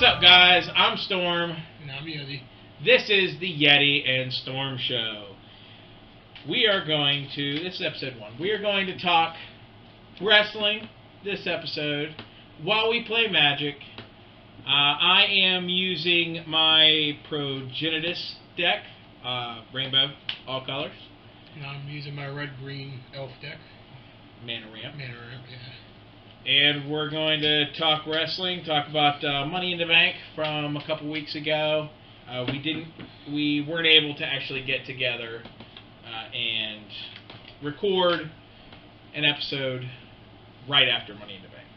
What's up, guys? I'm Storm. And I'm Yeti. This is the Yeti and Storm Show. This is episode 1. We are going to talk wrestling this episode while we play Magic. I am using my Progenitus deck, rainbow, all colors. And I'm using my red-green elf deck. Mana Ramp. Mana Ramp, yeah. And we're going to talk wrestling, talk about Money in the Bank from a couple weeks ago. We weren't able to actually get together and record an episode right after Money in the Bank.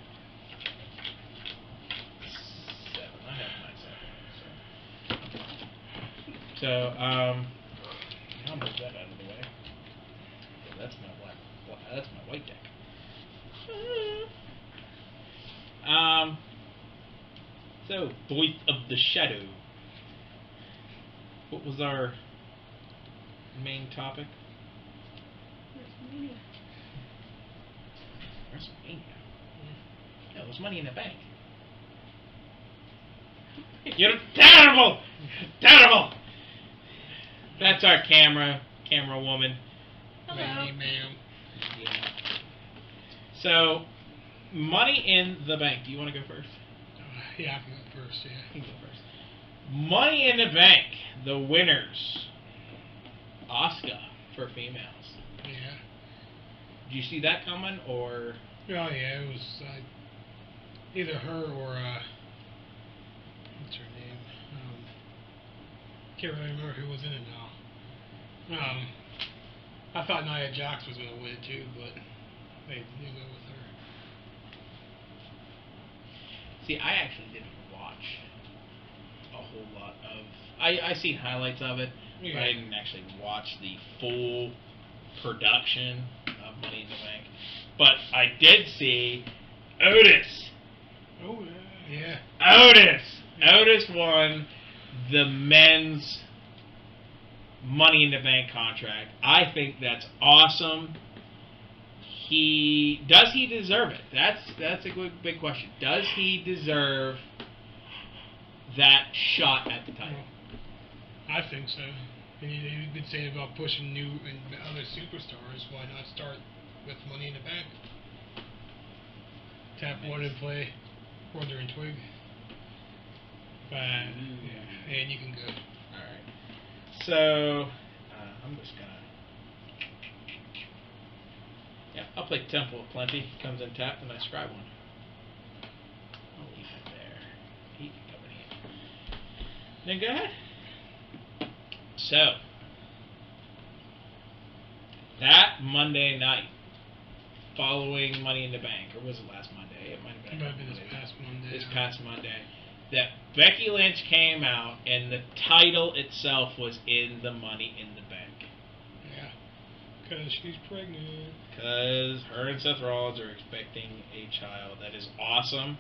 7. I have my 7. So, I'll move that out of the way. So that's my white deck. So, Voice of the Shadow. What was our main topic? WrestleMania. No, it was Money in the Bank. You're terrible! Terrible! That's our camera woman. Lady, ma'am. Yeah. So, Money in the Bank. Do you want to go first? Yeah, I can go first, yeah. You can go first. Money in the Bank. The winners. Asuka for females. Yeah. Did you see that coming, or? Oh, yeah, it was either her or, what's her name? Can't really remember who was in it now. I thought Nia Jax was going to win, too, but they didn't go with her. See, I actually didn't watch a whole lot of... I seen highlights of it, Yeah. but I didn't actually watch the full production of Money in the Bank. But I did see Otis. Oh, yeah. Otis won the men's Money in the Bank contract. I think that's awesome. Does he deserve it? That's a good big question. Does he deserve that shot at the title? I think so. And you've been saying about pushing new and other superstars. Why not start with Money in the Bank? Tap one and play Wonder and Twig. Yeah, and you can go. Alright. So, I'm just gonna... Yeah, I'll play Temple of Plenty. Comes in tapped, and I scry one. I'll leave it there. He can come in here. Then go ahead. So, that Monday night, following Money in the Bank, or was it last Monday? It might have been this past Monday. This past Monday, that Becky Lynch came out, and the title itself was in the Money in the Bank. Yeah, because she's pregnant. Because her and Seth Rollins are expecting a child. That is awesome.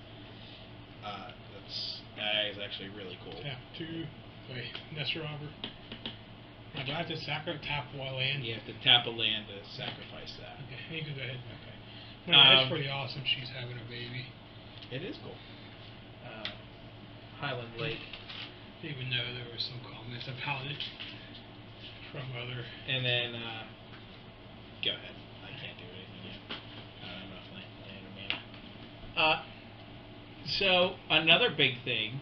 That is actually really cool. Tap 2. Wait, that's your offer. Do I have to tap while land? You have to tap a land to sacrifice that. Okay, you can go ahead. Okay. Well, that's pretty awesome. She's having a baby. It is cool. Highland Lake. Even though there were some comments about it from other. And then, go ahead. I can't do anything yet. I'm not land or mana. So, another big thing,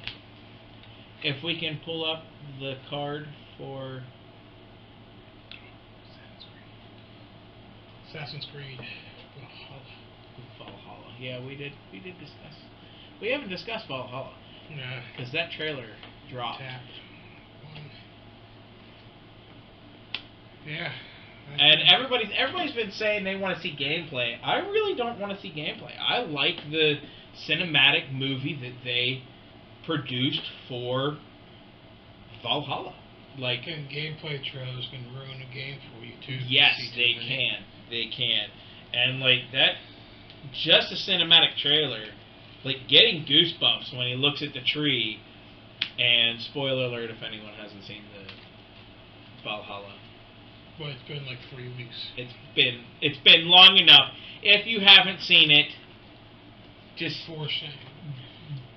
if we can pull up the card for Assassin's Creed. Valhalla. Yeah, we did discuss. We haven't discussed Valhalla. Yeah. Because that trailer dropped. Tap 1. Yeah. And everybody's been saying they want to see gameplay. I really don't want to see gameplay. I like the cinematic movie that they produced for Valhalla. Like, and gameplay trailers can ruin a game for you too. Yes, they can. They can. And like that, just a cinematic trailer, like getting goosebumps when he looks at the tree. And spoiler alert if anyone hasn't seen the Valhalla. Well, it's been like 3 weeks. It's been long enough. If you haven't seen it, just for shame.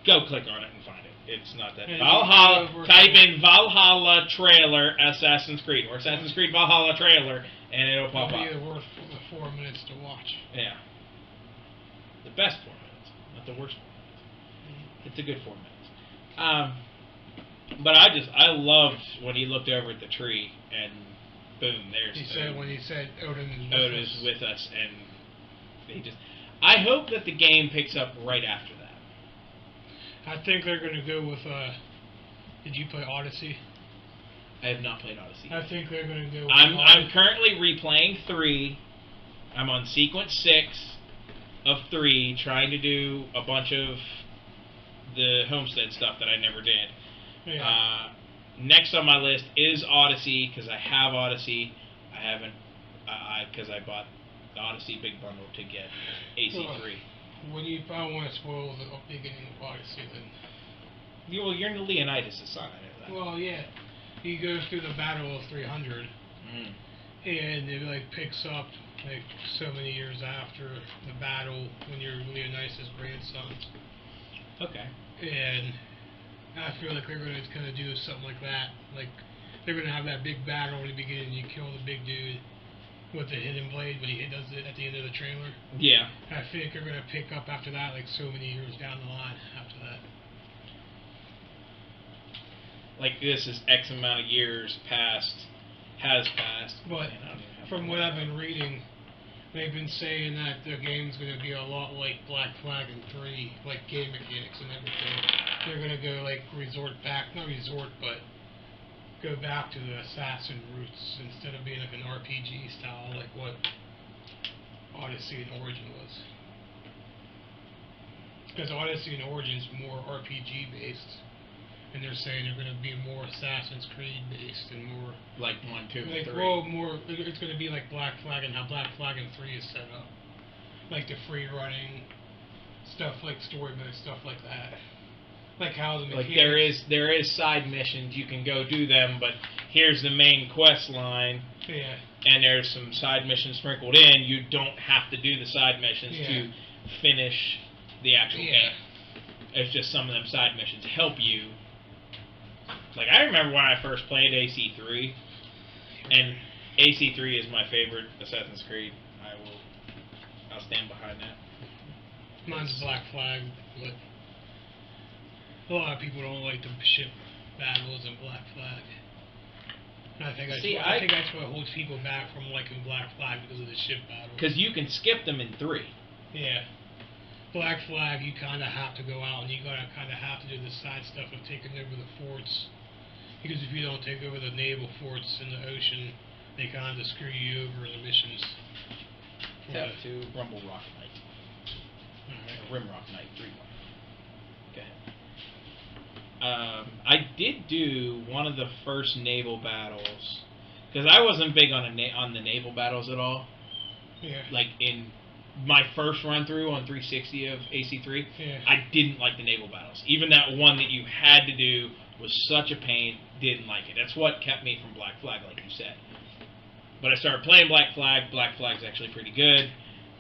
Go click on it and find it. It's not that. And Valhalla. Type in Valhalla trailer Assassin's Creed or Assassin's Creed Valhalla trailer, and it'll pop up. It'll be worth the 4 minutes to watch. Yeah. The best 4 minutes, not the worst 4 minutes. It's a good 4 minutes. But I loved when he looked over at the tree and boom, there's. When he said Odin is with us, and he just. I hope that the game picks up right after that. I think they're going to go with. Did you play Odyssey? I have not played Odyssey. I think they're going to go. With I'm currently replaying 3. I'm on sequence 6 of 3, trying to do a bunch of the Homestead stuff that I never did. Yeah. Next on my list is Odyssey, because I have Odyssey. I haven't, because I bought the Odyssey Big Bundle to get AC3. I don't want to spoil the beginning of Odyssey, then. Well, you're in the Leonidas' son, I know that. Well, yeah. He goes through the Battle of 300, and it picks up so many years after the battle when you're Leonidas' grandson. Okay. And I feel like they're going to kind of do something like that. Like, they're going to have that big battle in the beginning. You kill the big dude with the hidden blade, but he does it at the end of the trailer. Yeah. I think they're going to pick up after that, so many years down the line after that. Like, this is X amount of years has passed. But from what I've been reading, they've been saying that the game's going to be a lot like Black Flag and 3, like game mechanics and everything. They're going to go, go back to the assassin roots instead of being like an RPG style, like what Odyssey and Origin was. Because Odyssey and Origin's more RPG based, and they're saying they're going to be more Assassin's Creed based and more like 1, 2, and 3. Well, more. It's going to be like Black Flag and how Black Flag and 3 is set up, like the free running stuff, like story mode stuff like that. Like how the mechanics. Like there is side missions, you can go do them, but here's the main quest line. Yeah. And there's some side missions sprinkled in. You don't have to do the side missions to finish the actual game. It's just some of them side missions help you. Like, I remember when I first played AC3, and AC3 is my favorite Assassin's Creed. I'll stand behind that. Mine's Black Flag, but a lot of people don't like the ship battles in Black Flag. And I think that's what holds people back from liking Black Flag, because of the ship battles. Because you can skip them in 3. Yeah. Black Flag, you kind of have to go out, and you kind of have to do the side stuff of taking over the forts. Because if you don't take over the naval forts in the ocean, they kind of screw you over in the missions. Tap to Rumble Rock Knight. Alright. Rim Rock Knight 3. Okay. I did do one of the first naval battles, because I wasn't big on the naval battles at all. Yeah. Like in my first run through on 360 of AC3, I didn't like the naval battles. Even that one that you had to do was such a pain. Didn't like it. That's what kept me from Black Flag, like you said. But I started playing Black Flag. Black Flag's actually pretty good.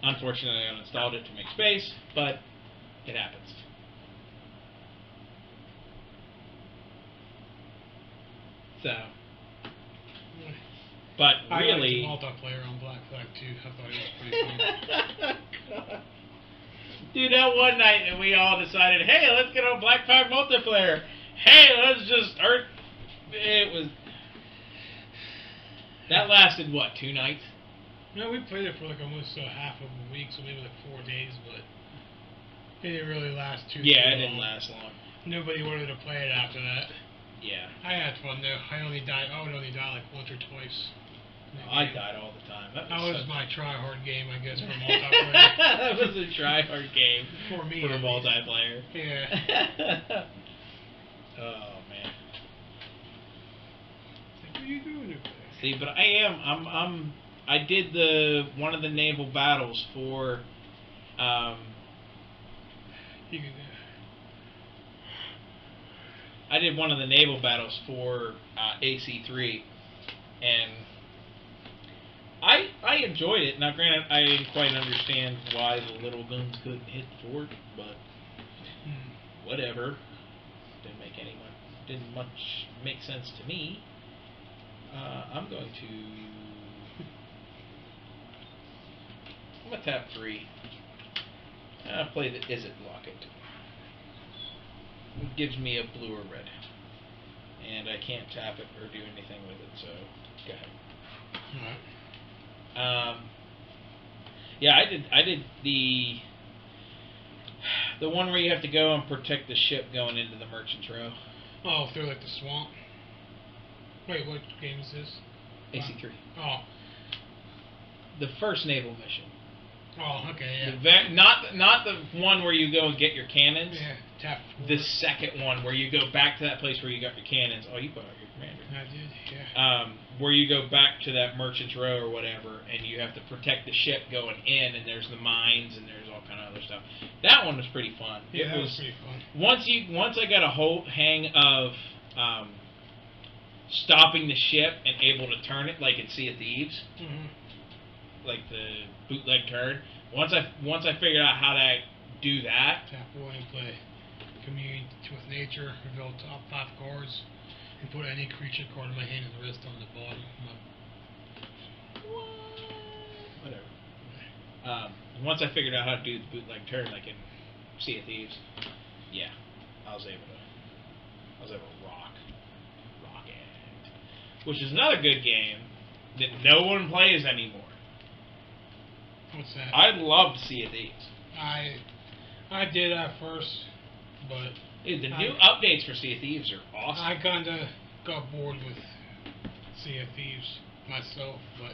Unfortunately, I uninstalled it to make space, but it happens. So, but really, I liked the multiplayer on Black Flag too. I thought it was pretty fun. Dude, that one night that we all decided, hey, let's get on Black Flag multiplayer. Hey, let's just start. It was. That lasted what, 2 nights? No, we played it for almost half of a week, so maybe 4 days, but it didn't really last too long. Yeah, it didn't last long. Nobody wanted to play it after that. Yeah. I had fun though. I would only die once or twice. I died all the time. That was my try-hard game, I guess, for multiplayer. That was a try-hard game for me. For multiplayer. Yeah. Oh man. What are you doing there? See, but I did one of the naval battles for I did one of the naval battles for AC3, and I enjoyed it. Now, granted, I didn't quite understand why the little guns couldn't hit the fort, but whatever. Didn't much make sense to me. I'm going to tap 3. I'll play the Is It Locket. It gives me a blue or red. And I can't tap it or do anything with it, so go ahead. Alright. Yeah, I did the one where you have to go and protect the ship going into the Merchant's Row. Oh, through like the swamp. Wait, what game is this? AC3. Oh. The first naval mission. Oh, okay, yeah. Not the one where you go and get your cannons. Yeah, tap 4. The second one where you go back to that place where you got your cannons. Oh, you bought your commander. I did, yeah. Where you go back to that Merchant's Row or whatever, and you have to protect the ship going in, and there's the mines, and there's all kind of other stuff. That one was pretty fun. Yeah, that was pretty fun. Once I got a whole hang of stopping the ship and able to turn it like in Sea of Thieves, like the bootleg turn. Once I figured out how to do that, tap 1 and play Commune with Nature, reveal top 5 cards, and put any creature card in my hand and the rest on the bottom. Whatever. Once I figured out how to do the bootleg turn like in Sea of Thieves, yeah, I was able to rock it. Which is another good game that no one plays anymore. What's that? I loved Sea of Thieves. I did at first, but dude, the new updates for Sea of Thieves are awesome. I kinda got bored with Sea of Thieves myself, but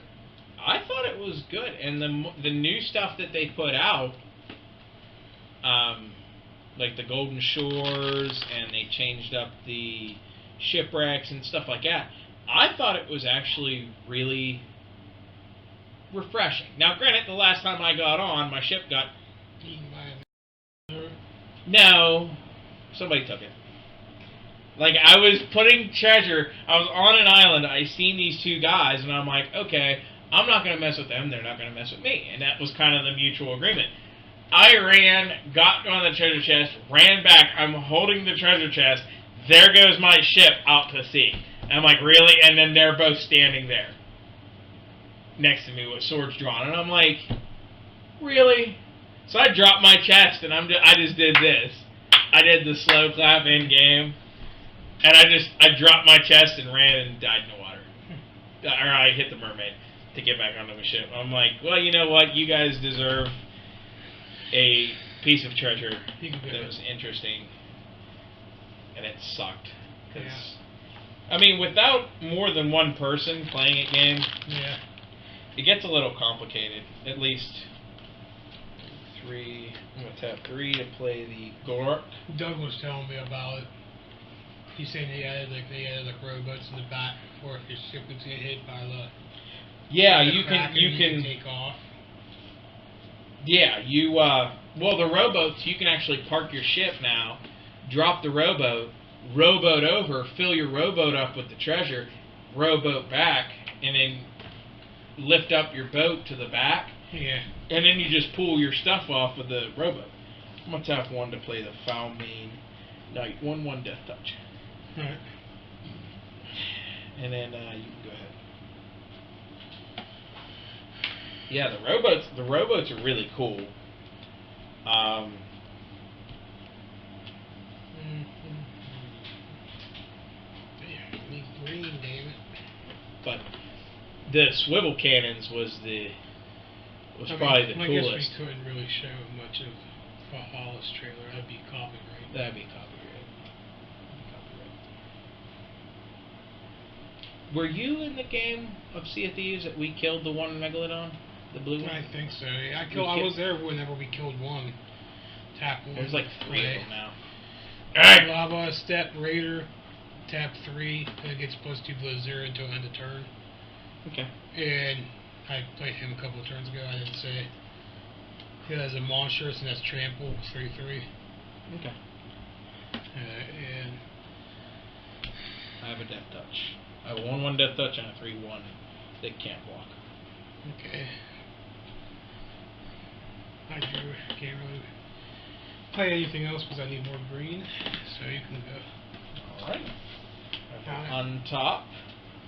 I thought it was good, and the new stuff that they put out, like the Golden Shores, and they changed up the shipwrecks and stuff like that. I thought it was actually really refreshing. Now, granted, the last time I got on, my ship got eaten by a... No, somebody took it. Like, I was putting treasure, I was on an island, I seen these two guys, and I'm like, okay, I'm not going to mess with them, they're not going to mess with me. And that was kind of the mutual agreement. I ran, got on the treasure chest, ran back, I'm holding the treasure chest, there goes my ship out to sea. And I'm like, really? And then they're both standing there next to me with swords drawn. And I'm like, really? So I dropped my chest and I just did this. I did the slow clap in game. And I dropped my chest and ran and died in the water. Or I hit the mermaid to get back onto the ship. I'm like, well, you know what? You guys deserve a piece of treasure that was interesting. And it sucked. Cause, I mean, without more than one person playing a game, it gets a little complicated. At least 3. I'm going to tap 3 to play the Gork. Doug was telling me about it. He's saying they added rowboats in the back for if your ship was get hit by the you can take off. Yeah, well, the rowboats, you can actually park your ship now, drop the rowboat over, fill your rowboat up with the treasure, rowboat back, and then lift up your boat to the back. Yeah. And then you just pull your stuff off with the rowboat. I'm going to tap 1 to play the Foul Mane Knight. 1/1 Death Touch. Alright. And then you can go ahead. Yeah, the rowboats are really cool. Green, damn it. But the swivel cannons was probably the coolest. I guess we couldn't really show much of Valhalla's trailer. That'd be copyright. That'd be copyright. Were you in the game of Sea of Thieves that we killed the one Megalodon? The blue one? I think so. I was there whenever we killed one. Tap 1. There's like 3 of them now. Lava, Step, Raider, tap 3, and it gets +2/+0 until end of turn. Okay. And I played him a couple of turns ago, I didn't say. He has a monstrous, and that's Trample, 3/3. Okay. And I have a Death Touch. I have a 1/1 Death Touch and a 3/1 that can't block. Okay. I drew. Can't really. play anything else because I need more green. So you can go. Alright. On top.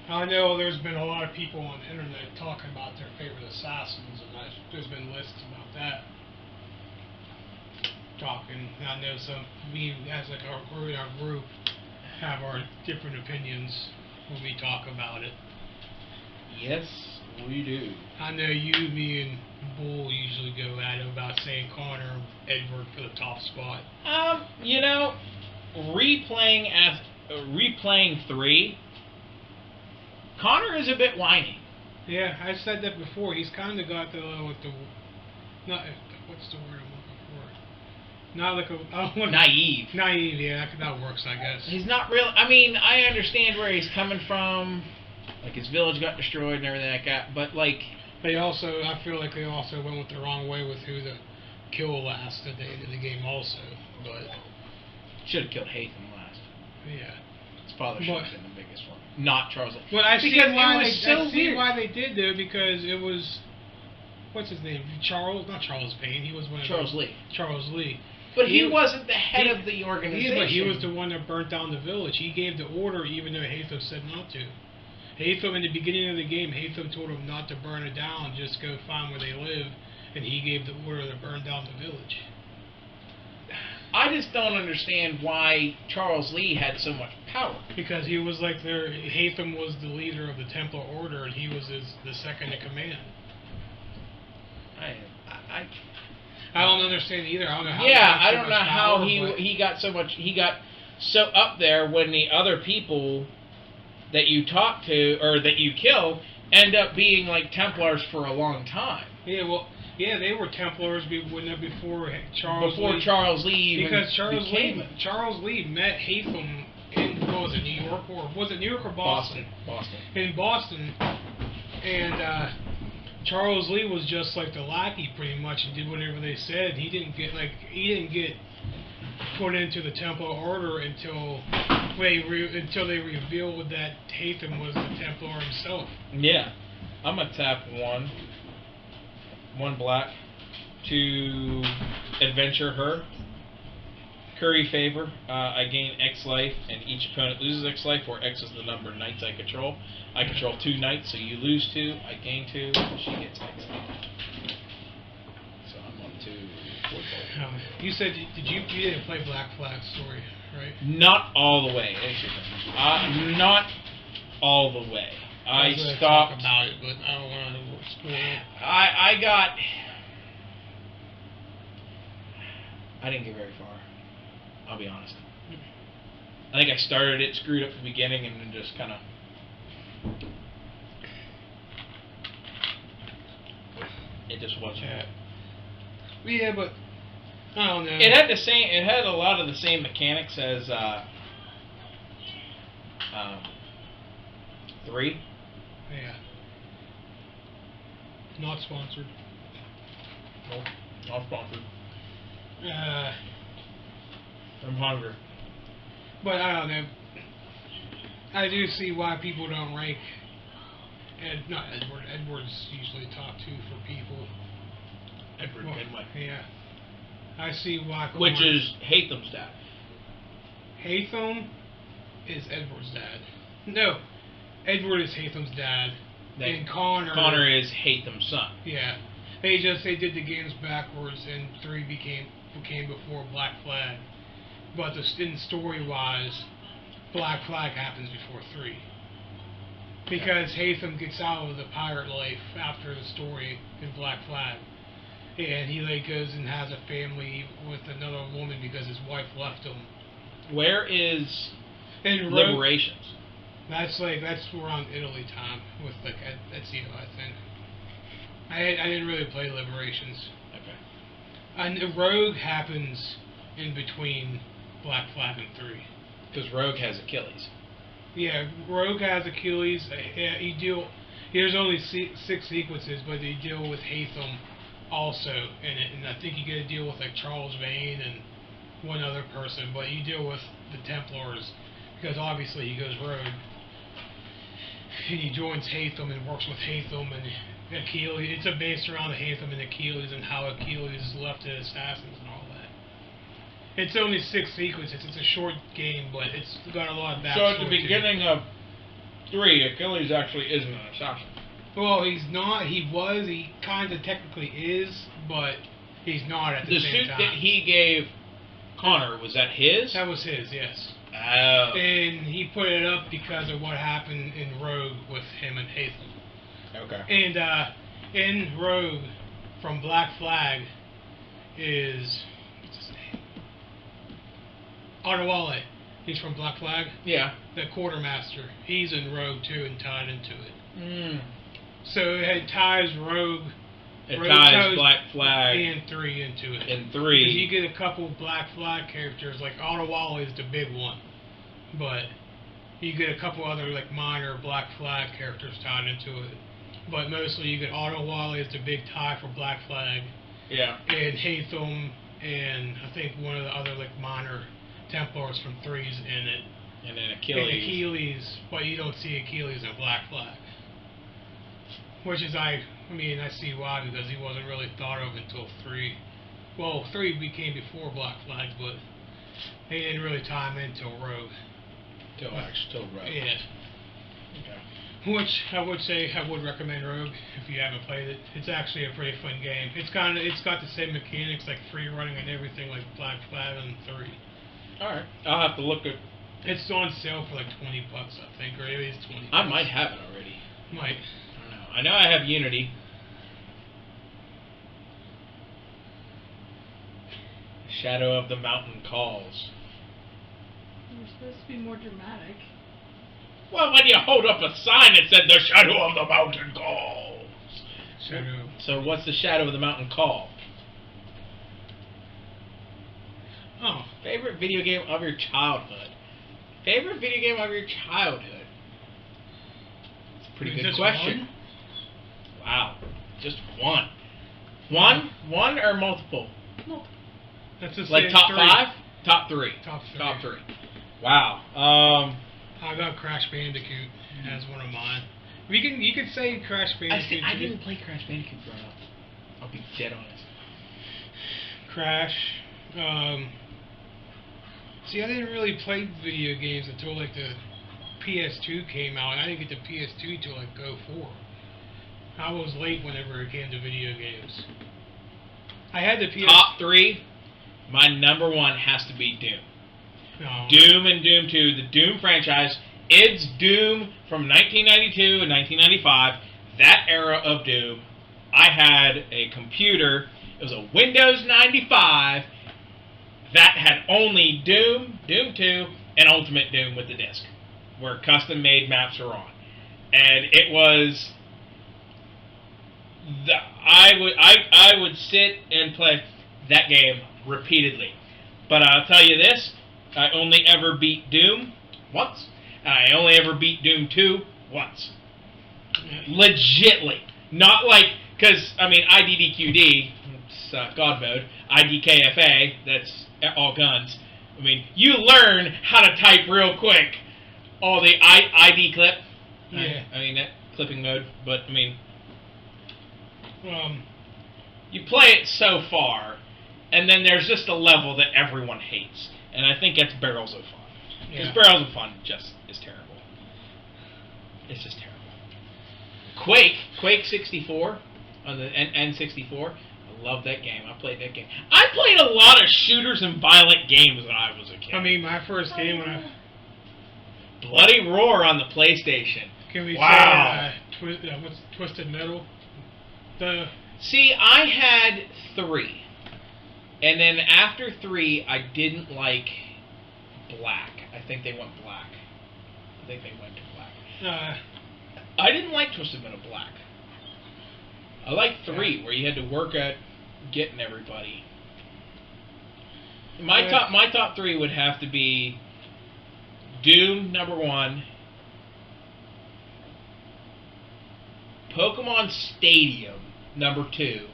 I know there's been a lot of people on the internet talking about their favorite assassins, and there's been lists about that. Talking. I know we as like our group have our different opinions when we talk about it. Yes, we do. I know you, me, and Bull usually go at it about saying Connor and Edward for the top spot. You know, replaying 3, Connor is a bit whiny. Yeah, I said that before. He's kind of got what's the word I'm looking for? Not like Naive. Naive, yeah, that works, I guess. He's not real. I mean, I understand where he's coming from. Like, his village got destroyed and everything like that, but, like... I feel like they also went with the wrong way with who to kill last at the end of the game also, but... Should have killed Hatham last. Yeah. His father should have been the biggest one. Not Charles Lee. But I see why they did, though, because it was... What's his name? Not Charles Payne. He was one of Charles Lee. Charles Lee. But he wasn't the head of the organization. Yeah, but he was the one that burnt down the village. He gave the order even though Hatham said not to. Hatham, in the beginning of the game, Hatham told him not to burn it down, just go find where they live, and he gave the order to burn down the village. I just don't understand why Charles Lee had so much power. Because he was like Hatham was the leader of the Templar Order, and he was the second in command. I don't understand either. I don't know how. Yeah, I don't know how he got so much. He got so up there when the other people that you talk to or that you kill end up being like Templars for a long time. Yeah, well, yeah, they were Templars before Charles. Before Lee. Charles Lee, because Charles Lee met Hatham in New York or was it New York or Boston? Boston. In Boston, and Charles Lee was just like the lackey pretty much and did whatever they said. He didn't get put into the Templar Order until they revealed that Hatham was the Templar himself. Yeah. I'm going to tap one black to adventure her. Curry favor. I gain X life, and each opponent loses X life, where X is the number of knights I control. I control 2 knights, so you lose 2, I gain 2, and she gets X life. So I'm on 2. You said you didn't play Black Flag's story, right? Not all the way. Not all the way. I stopped about it, but I don't want to explore it. I didn't get very far. I'll be honest. I think I started it, screwed up the beginning, and then just kind of. It just wasn't. Yeah, but I don't know. It had a lot of the same mechanics as 3. Yeah. Not sponsored. Nope, not sponsored. I'm hungry. But I don't know. I do see why people don't rank. Not Edward. Edward's usually top 2 for people. Edward Midway. Yeah. I see why. Which is Hatham's dad. Hatham is Edward's dad. No, Edward is Hatham's dad. And Connor is Hatham's son. Yeah. They did the games backwards, and 3 became before Black Flag. But story-wise, Black Flag happens before 3. Because Hatham gets out of the pirate life after the story in Black Flag. And he goes and has a family with another woman because his wife left him. Where is Liberations? That's around Italy time with Ezio, I think. I didn't really play Liberations. Okay. And Rogue happens in between Black Flag and 3. Because Rogue has Achilles. Yeah, Rogue has Achilles. There's only 6 sequences, but you deal with Hatham also in it, and I think you get to deal with Charles Vane and one other person, but you deal with the Templars because obviously he goes rogue. And he joins Hatham and works with Hatham and Achilles. It's based around Hatham and Achilles and how Achilles left his assassins and all that. It's only 6 sequences. It's a short game, but it's got a lot of backstory. So at the beginning of 3, Achilles actually isn't an assassin. Well, he's not. He was. He kind of technically is, but he's not at the same time. The suit that he gave Connor, was that his? That was his, yes. Oh. And he put it up because of what happened in Rogue with him and Hatham. Okay. And in Rogue, from Black Flag, is... what's his name? Adewale. He's from Black Flag. Yeah. The quartermaster. He's in Rogue too and tied into it. Mm. So it ties Rogue. It ties Black Flag and 3 into it. In 3. Because you get a couple Black Flag characters, like Adewale is the big one. But you get a couple other like minor Black Flag characters tied into it. But mostly you get Adewale as the big tie for Black Flag. Yeah. And Hatham and I think one of the other like minor Templars from 3's in it. And then Achilles. And Achilles, but you don't see Achilles in Black Flag. Which is, I see why, because he wasn't really thought of until 3. Well, 3 became before Black Flag, but they didn't really tie him in until Rogue. Till Rogue. Yeah. Okay. Which I would say I would recommend Rogue if you haven't played it. It's actually a pretty fun game. It's got the same mechanics like free running and everything like Black Flag and 3. Alright. I'll have to look at... It's on sale for like $20, I think, or maybe it's $20. I might have it already. Might. I know I have Unity. Shadow of the Mountain Calls. You're supposed to be more dramatic. Well, when you hold up a sign that said the Shadow of the Mountain Calls. Shadow. So what's the Shadow of the Mountain call? Oh. Favorite video game of your childhood. Favorite video game of your childhood. It's a pretty good question. One? Wow. Just one. One? One or multiple? Multiple. That's just like top 3. 5? Top 3. Top 3. Top 3. Wow. I got Crash Bandicoot as one of mine. You could say Crash Bandicoot. I didn't play Crash Bandicoot growing up. I'll be dead honest. Crash. See, I didn't really play video games until like the PS2 came out. I didn't get the PS2 till like 04. I was late whenever it came to video games. I had the PS. Top 3. My number 1 has to be Doom. No. Doom and Doom 2, the Doom franchise. It's Doom from 1992 and 1995. That era of Doom. I had a computer. It was a Windows 95 that had only Doom, Doom 2, and Ultimate Doom with the disc, where custom-made maps are on. And it was... I would sit and play that game repeatedly. But I'll tell you this, I only ever beat Doom once, and I only ever beat Doom 2 once. Legitly. Not like, because, I mean, IDDQD, it's God mode, IDKFA, that's all guns. I mean, you learn how to type real quick. All the ID clip. Yeah. I mean, that clipping mode, but, I mean... you play it so far, and then there's just a level that everyone hates, and I think it's Barrels of Fun. Because Barrels of Fun just is terrible. It's just terrible. Quake 64 on the N64. I love that game. I played that game. I played a lot of shooters and violent games when I was a kid. I mean, my first game when I... Bloody Roar on the PlayStation. Can we Wow. say what's Twisted Metal? See, I had 3. And then after 3, I didn't like black. I think they went black. I think they went to black. I didn't like Twisted Metal Black. I liked 3, where you had to work at getting everybody. My top 3 would have to be Doom number 1, Pokemon Stadium number 2,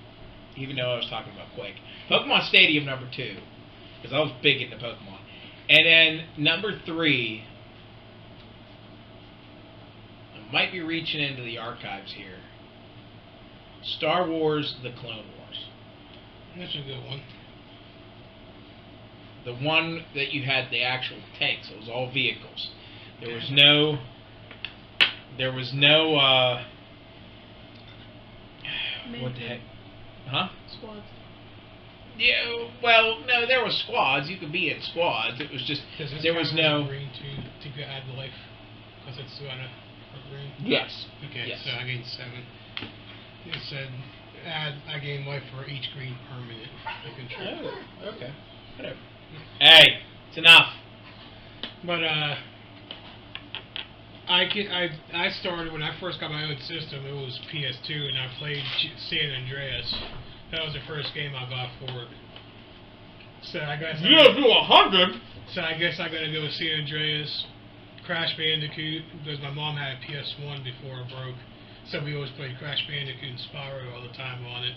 even though I was talking about Quake. Pokemon Stadium number 2, because I was big into Pokemon. And then number 3, I might be reaching into the archives here. Star Wars: The Clone Wars. That's a good one. The one that you had the actual tanks. It was all vehicles. There was no. What the heck? Huh? Squads. Yeah. Well, no, there was squads. You could be in squads. It was just there was no. Green to add life because it's on a green. Yes. Okay. Yes. So I gained 7. It said I gain life for each green permanent I control. Oh. Okay. Whatever. Hey, it's enough. But I started when I first got my own system. It was PS2, and I played San Andreas. That was the first game I got for it. So I guess You gotta do 100. So I guess I gotta go with San Andreas, Crash Bandicoot, because my mom had a PS1 before it broke. So we always played Crash Bandicoot and Spyro all the time on it.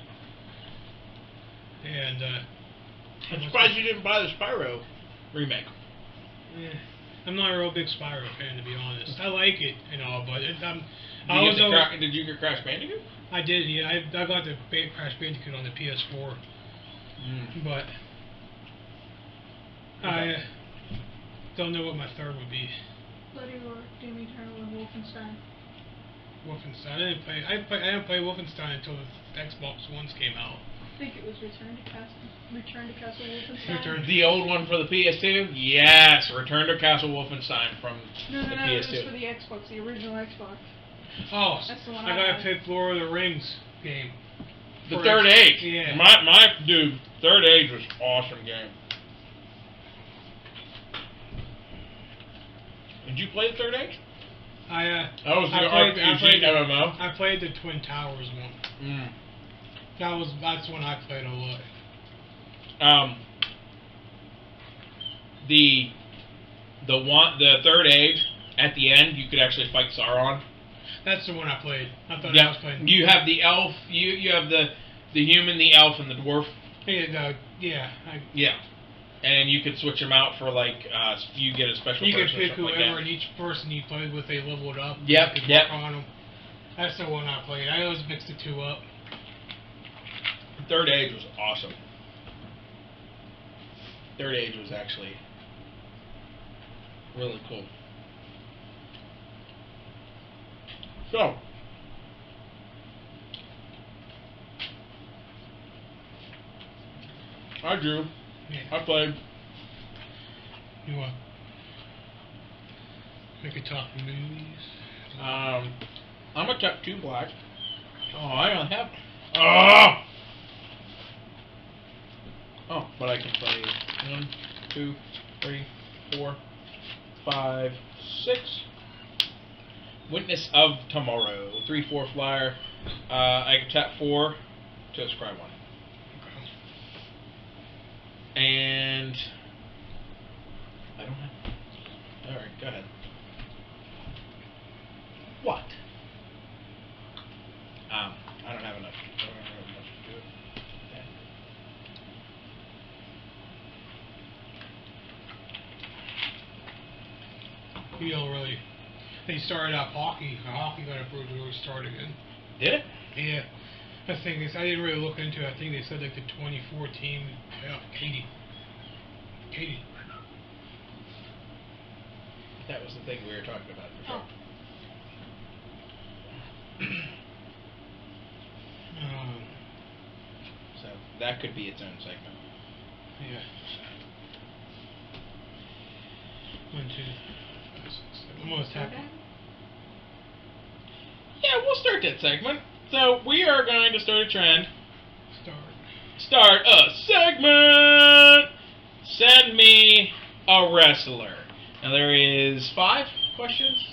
And I'm surprised you didn't buy the Spyro remake. I'm not a real big Spyro fan, to be honest. I like it and all, but Did you get Crash Bandicoot? I did, yeah. I got the Crash Bandicoot on the PS4, but I don't know what my third would be. Bloody Roar, Doom Eternal, and Wolfenstein. Wolfenstein. I didn't play Wolfenstein until the Xbox Ones came out. I think it was Return to Castle Wolfenstein. The old one for the PS2? Yes, Return to Castle Wolfenstein from the PS2. No, it was for the Xbox, the original Xbox. Oh, that's the one I gotta pick Lord of the Rings game. The Third Age. Yeah. My dude, Third Age was an awesome game. Did you play the Third Age? That was the RPG MMO. I played the Twin Towers one. That's one I played a lot. The Third Age, at the end you could actually fight Sauron. That's the one I played. I thought I was playing. You have the elf, you have the human, the elf, and the dwarf. Yeah. And you could switch them out for you get a special. You person could pick or something whoever, like and each person you played with, they leveled up. Yep. You could work on them. That's the one I played. I always mixed the two up. Third Age was awesome. Third Age was actually really cool. So, I drew. Yeah. I played. You want? We could talk movies. I'm gonna tap 2 black. Oh, I don't have. Oh, but I can play 1, 2, 3, 4, 5, 6. Witness of Tomorrow. 3/4 flyer. I can tap 4 to scry 1. And I don't have. Alright, go ahead. What? I don't have enough. I don't have enough to do it. You don't really. They started out hockey. Hockey got approved to really start again. Did it? Yeah. I didn't really look into it. I think they said like the 2014. Katie. That was the thing we were talking about for sure. So that could be its own segment. Yeah. 1, 2. I'm gonna tap it. Yeah, we'll start that segment. So we are going to start a trend. Start A segment. Send me a wrestler. Now there is 5 questions.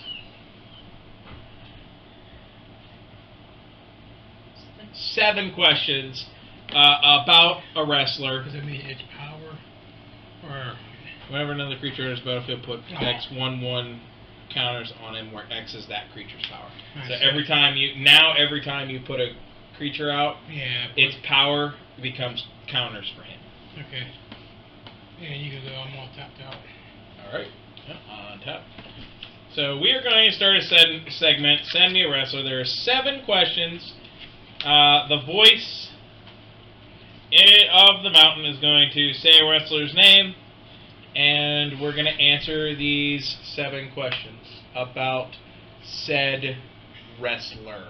7 questions about a wrestler. Does it mean its power? Or whenever another creater enters the battlefield, put X 1/1 counters on him, where X is that creature's power. So every time you put a creature out, its power becomes counters for him. Okay. Yeah, you can go. I'm all tapped out. All right. On tap. So we are going to start a segment. Send me a wrestler. There are 7 questions. The voice of the mountain is going to say a wrestler's name. and we're going to answer these 7 questions about said wrestler.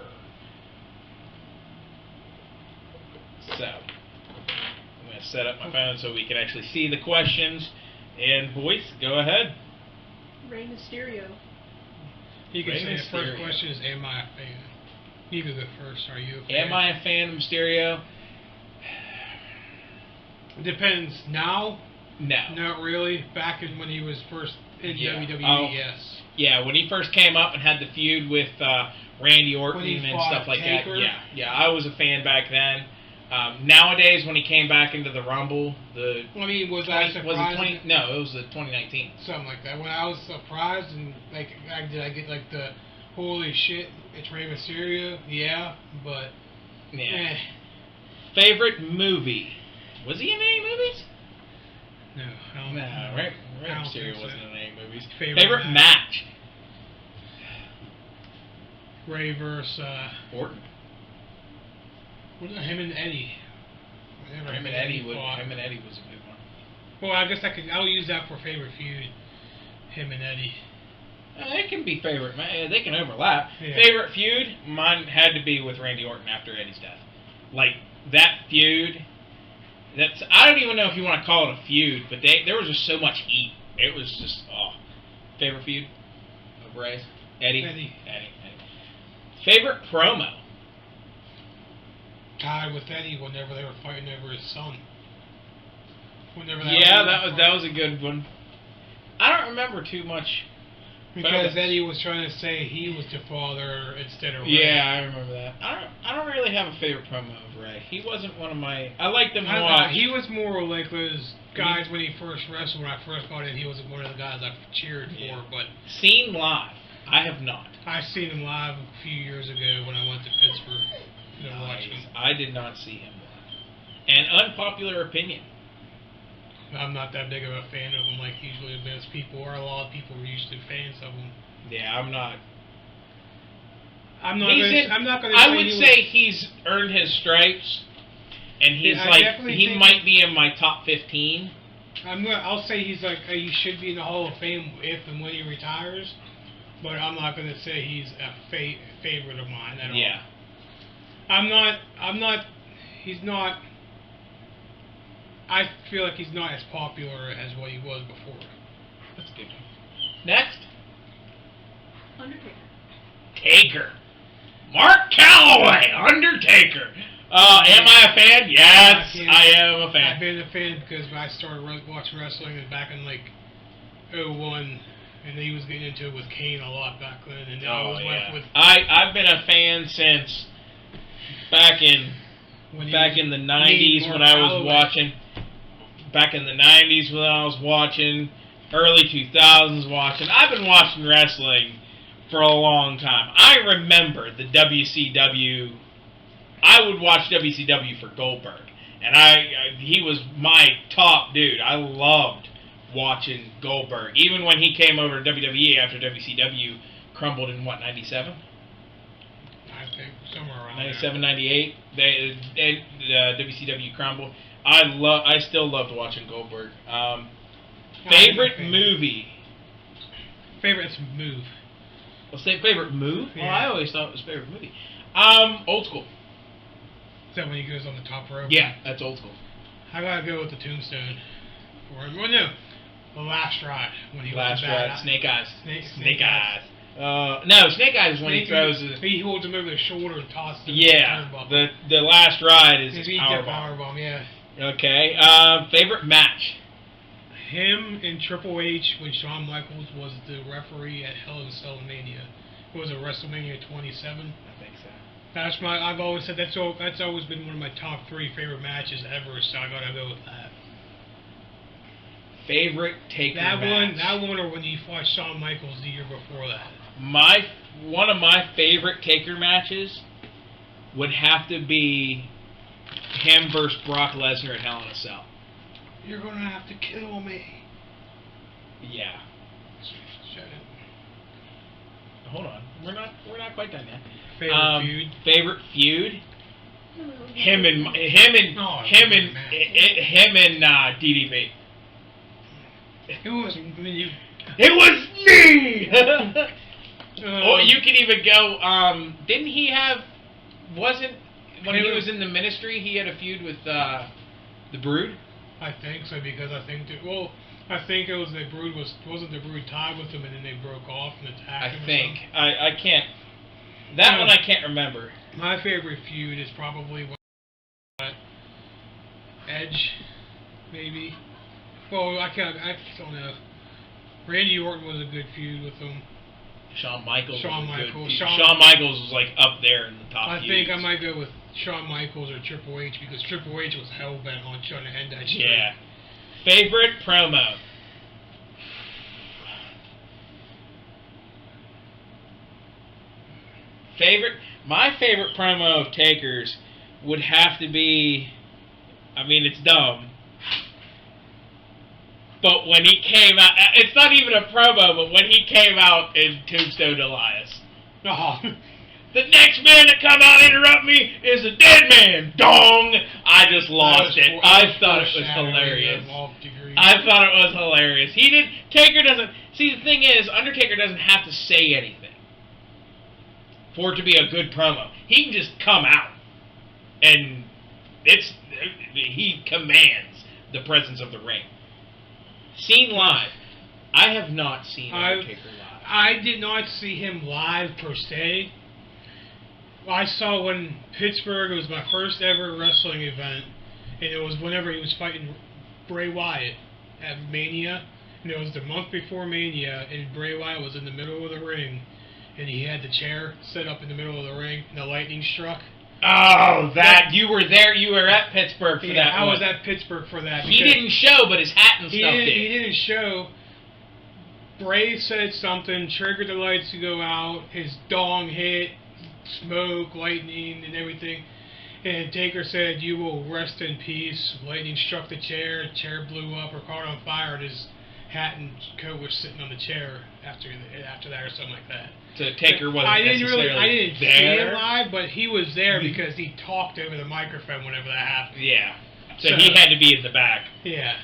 So, I'm going to set up my phone so we can actually see the questions. And boys, go ahead. Rey Mysterio. You can Rey say the first Mysterio. question is, am I a fan? You can go first. Are you a fan? Am I a fan of Mysterio? It depends. Now? No. Not really. Back in when he was first in WWE, Oh, yes. Yeah, when he first came up and had the feud with Randy Orton When he and fought stuff like Taker? that. Yeah, I was a fan back then. Nowadays, when he came back into the Rumble, I mean, was I surprised? No, it was the 2019. Something like that. When I was surprised and like, did I get like the holy shit? It's Rey Mysterio. Yeah, but Yeah. Favorite movie? Was he in any movies? No, I don't. No, Rey I don't Mysterio think so. wasn't in any movies. Favorite match? Ray versus Orton. him and Eddie. Whenever Him and Eddie was a good one. Well, I guess I'll use that for favorite feud. Him and Eddie. It can be favorite. They can overlap. Yeah. Favorite feud? Mine had to be with Randy Orton after Eddie's death. Like that feud. I don't even know if you want to call it a feud, but there was just so much heat. It was just favorite feud of Ray's? Eddie. Favorite promo? Tied with Eddie whenever they were fighting over his son. That was a good one. I don't remember too much. Because Eddie was trying to say he was the father instead of Ray. Yeah, I remember that. I don't really have a favorite promo of Ray. He wasn't one of my. I liked him a lot. He was more like those guys when he first wrestled. When I first got in, he was one of the guys I cheered for. But seen live, I have not. I seen him live a few years ago when I went to Pittsburgh to watch him. I did not see him live. An unpopular opinion. I'm not that big of a fan of him like usually most people are. A lot of people are usually fans of him. Yeah, I'm not. I'm not going to. I would say he's earned his stripes, and he's he might be in my top 15. I'll say he's like he should be in the Hall of Fame if and when he retires, but I'm not going to say he's a favorite of mine at all. Yeah. I'm not. He's not. I feel like he's not as popular as what he was before. That's a good one. Next. Undertaker. Taker. Mark Calloway. Undertaker. Am I a fan? Yes, I am a fan. I've been a fan because I started watching wrestling back in like 01, and he was getting into it with Kane a lot back then. And I've been a fan since back in the 90s when I was watching. Back in the 90s when I was watching, early 2000s watching. I've been watching wrestling for a long time. I remember the WCW. I would watch WCW for Goldberg, and he was my top dude. I loved watching Goldberg, even when he came over to WWE after WCW crumbled in 97? I think somewhere around 97, 98. WCW crumbled. I still loved watching Goldberg. Favorite movie? Favorite move. Let's say favorite move? Yeah. Well, I always thought it was favorite movie. Old School. Is that when he goes on the top rope? Yeah, that's Old School. I gotta go with the Tombstone. The Last Ride. When he Last was Ride. Snake Eyes. Snake Eyes. No, Snake Eyes is when he throws his... He holds him over the shoulder and tosses him. Yeah, the Last Ride is his powerbomb. Yeah. Okay, favorite match? Him and Triple H when Shawn Michaels was the referee at Hell in a Cell Mania. It was a WrestleMania 27. I think so. I've always said that's always been one of my top 3 favorite matches ever, so I gotta go with that. Favorite Taker match? That one or when he fought Shawn Michaels the year before that. One of my favorite Taker matches would have to be him versus Brock Lesnar at Hell in a Cell. You're gonna have to kill me. Yeah. Shut it. Hold on, we're not quite done yet. Favorite feud. Favorite feud. Him and DDP. It wasn't you. It was me! Or you can even go, didn't he have, when he was in the ministry, he had a feud with the Brood? I think so, because I think it was the Brood wasn't the Brood tied with him and then they broke off and attacked him. I think. I can't, that one I can't remember. My favorite feud is probably Edge, maybe. Well, I don't know. Randy Orton was a good feud with him. Shawn Michaels. Shawn Shawn Michaels was like up there in the top. I think I might go with Shawn Michaels or Triple H because Triple H was hell bent on trying to end that shit. Yeah. Favorite promo. My favorite promo of Taker's would have to be, I mean, it's dumb, but when he came out, it's not even a promo, but when he came out in Tombstone Elias. Oh. The next man to come out and interrupt me is a dead man. Dong! I just lost it. I thought it was hilarious. I thought it was hilarious. Taker doesn't, see the thing is, Undertaker doesn't have to say anything for it to be a good promo. He can just come out and he commands the presence of the ring. Seen live. I have not seen Undertaker live. I did not see him live per se. I saw when Pittsburgh, it was my first ever wrestling event, and it was whenever he was fighting Bray Wyatt at Mania, and it was the month before Mania, and Bray Wyatt was in the middle of the ring, and he had the chair set up in the middle of the ring, and the lightning struck. Oh, you were there. You were at Pittsburgh for that. I was at Pittsburgh for that. He didn't show, but his hat and stuff did. He didn't show. Bray said something, triggered the lights to go out. His dong hit, smoke, lightning, and everything. And Taker said, "You will rest in peace." Lightning struck the chair blew up or caught on fire, and his hat and coat was sitting on the chair after that or something like that. So Taker wasn't I didn't there. see him live, but he was there because he talked over the microphone whenever that happened. Yeah. So he had to be in the back. Yeah.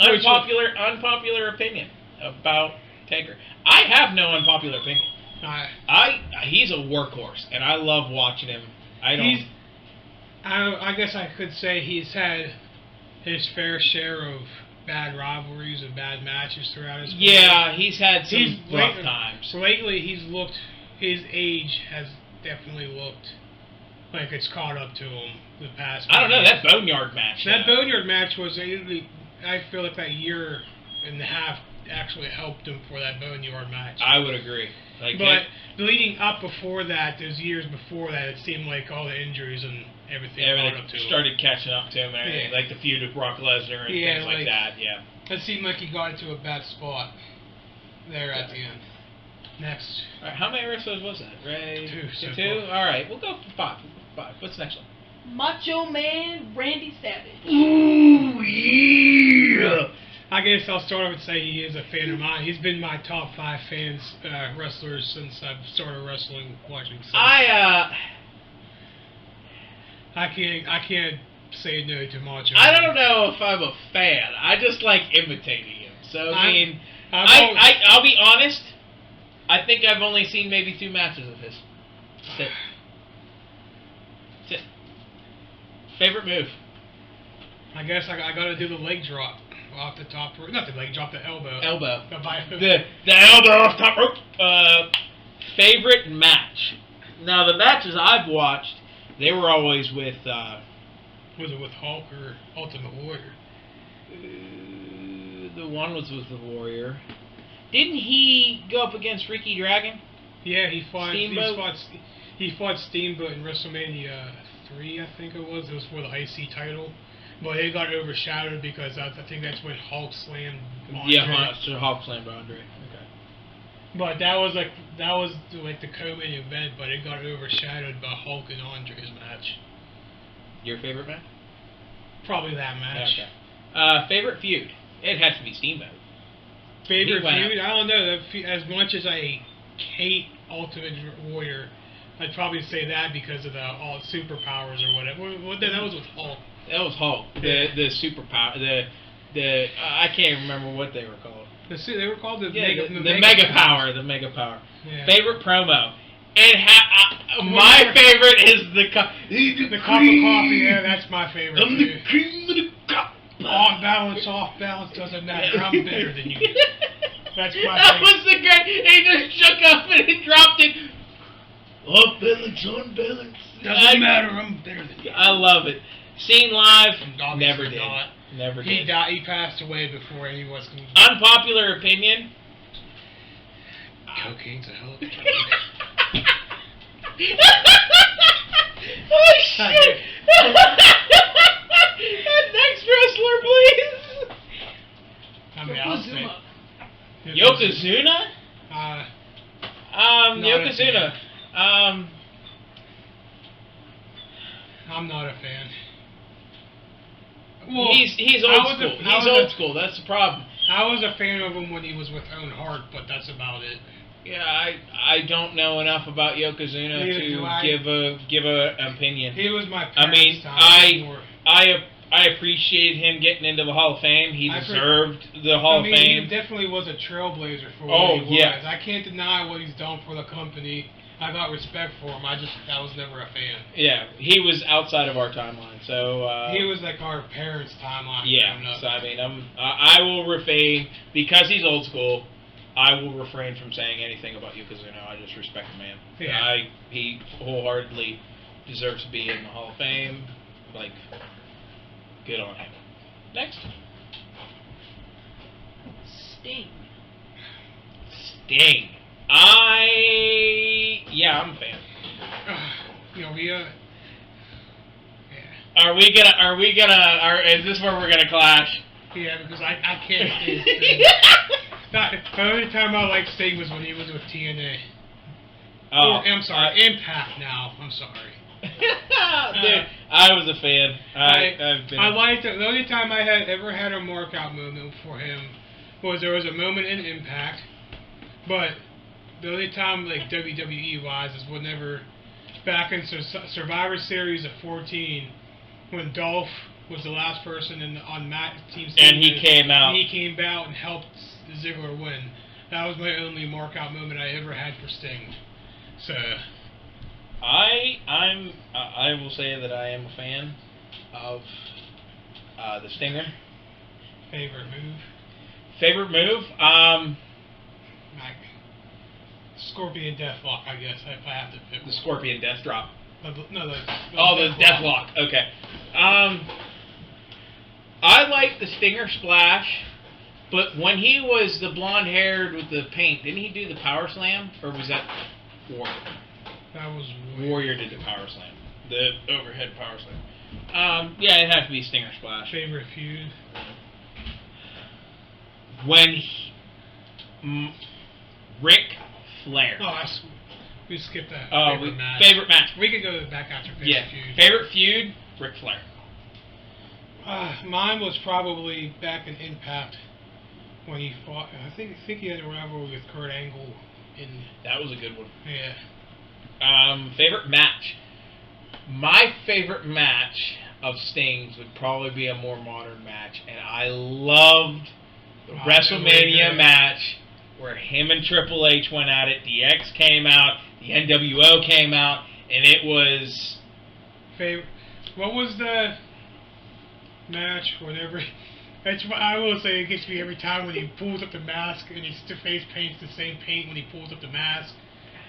Unpopular opinion about Taker. I have no unpopular opinion. He's a workhorse, and I love watching him. I guess I could say he's had his fair share of bad rivalries and bad matches throughout his career. Yeah, he's had some rough times. Lately, his age has definitely looked like it's caught up to him the past. I don't know, that Boneyard match. That Boneyard match was, I feel like that year and a half actually helped him for that Boneyard match. I would agree. But leading up before that, those years before that, it seemed like all the injuries and everything started catching up to him and everything. Like the feud with Brock Lesnar and things like that. Yeah. It seemed like he got into a bad spot there at the end. Next. All right, how many wrestlers was that? Ray? Two. All right, we'll go for five. What's the next one? Macho Man Randy Savage. Ooh, yeah. I guess I'll start off and say he is a fan of mine. He's been my top 5 wrestlers since I've started wrestling, watching. So I can't say no to Macho. I don't know if I'm a fan. I just like imitating him. So I'll be honest. I think I've only seen maybe 2 matches of his. That's it. Favorite move? I guess I got to do the leg drop off the top rope. Not the leg drop, the elbow. The elbow off top rope. Favorite match? Now the matches I've watched, they were always with. Was it with Hulk or Ultimate Warrior? The one was with the Warrior. Didn't he go up against Ricky Dragon? Yeah, he fought Steamboat. He fought Steamboat in WrestleMania 3, I think it was. It was for the IC title. But it got overshadowed because I think that's when Hulk slammed Andre. Yeah, so Hulk slammed Andre. Okay. But that was like the co-main event, but it got overshadowed by Hulk and Andre's match. Your favorite match? Probably that match. Okay. Favorite feud? It has to be Steamboat. Favorite feud? I don't know. As much as I hate Ultimate Warrior, I'd probably say that because of the all superpowers or whatever. That was with Hulk. That was Hulk. The superpower. I can't remember what they were called. They were called the Mega Power. The Mega Power. Yeah. Favorite promo. And my favorite is the cup of coffee. Yeah, that's my favorite. I'm the cream of the cup. On balance, off balance, doesn't matter. I'm better than you. That's my That favorite. was the great. He just shook up and he dropped it. Off balance, on balance. Doesn't matter. I'm better than you. I love it. Seen live, never did. Not. Never He did. died. He passed away before any was. Unpopular opinion. Cocaine's a hell of a Oh shit! Next wrestler, please. I mean, I'll say Yokozuna? Yokozuna. I'm not a fan. Well, he's old school. He's old school. That's the problem. I was a fan of him when he was with Owen Hart, but that's about it. Yeah, I don't know enough about Yokozuna to give a opinion. He was my. I mean, I appreciate him getting into the Hall of Fame. He deserved the Hall of Fame. He definitely was a trailblazer for what he was. Yeah. I can't deny what he's done for the company. I got respect for him. I was never a fan. Yeah, he was outside of our timeline, so he was like our parents' timeline. Yeah, so I mean, I will refrain because he's old school. I will refrain from saying anything about Yokozuna. I just respect the man. Yeah. He wholeheartedly deserves to be in the Hall of Fame. Like, good on him. Next. Sting. I'm a fan. Is this where we're gonna clash? Yeah, because I can't stand Sting. The only time I liked Sting was when he was with TNA. Oh, I'm sorry, Impact now. I'm sorry. Dude, I was a fan. I liked it. The only time I ever had a markout moment for him was there was a moment in Impact, but the only time like WWE wise is whenever back in Survivor Series of 14 when Dolph was the last person on Matt Team Sting, and he came out. He came out and helped Ziggler win. That was my only markout moment I ever had for Sting. So I will say that I am a fan of the Stinger. Favorite move? Scorpion Deathlock, I guess, if I have to pick the Scorpion Death Drop. The Deathlock. Okay. I like the Stinger Splash, but when he was the blonde-haired with the paint, didn't he do the Power Slam, or was that Warrior? That was Warrior did the Power Slam, the overhead Power Slam. Yeah, it has to be Stinger Splash. Favorite feud? When Ric Flair. We skipped that. Favorite match. We could go back after favorite feud. Favorite feud, Ric Flair. Mine was probably back in Impact when he fought. I think he had a rivalry with Kurt Angle. That was a good one. Yeah. Favorite match. My favorite match of Sting's would probably be a more modern match, and I loved the WrestleMania match where him and Triple H went at it. DX came out, the NWO came out, and it was... What was the match whenever... I will say it gets me every time when he pulls up the mask and his face paints the same paint when he pulls up the mask.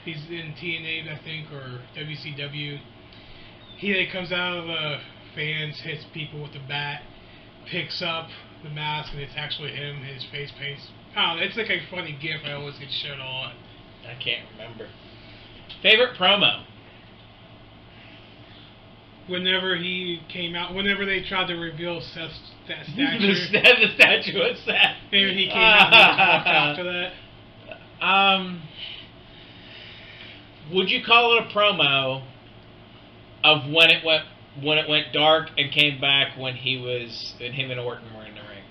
He's in TNA, I think, or WCW. He comes out of the fans, hits people with the bat, picks up the mask, and it's actually him. His face paints. Oh, it's like a funny gif I always get shown a lot. I can't remember. Favorite promo? Whenever he came out, whenever they tried to reveal Seth's statue. the statue of Seth. Maybe he came out and talked after that. Would you call it a promo of when it went dark and came back when him and Orton were in the ring?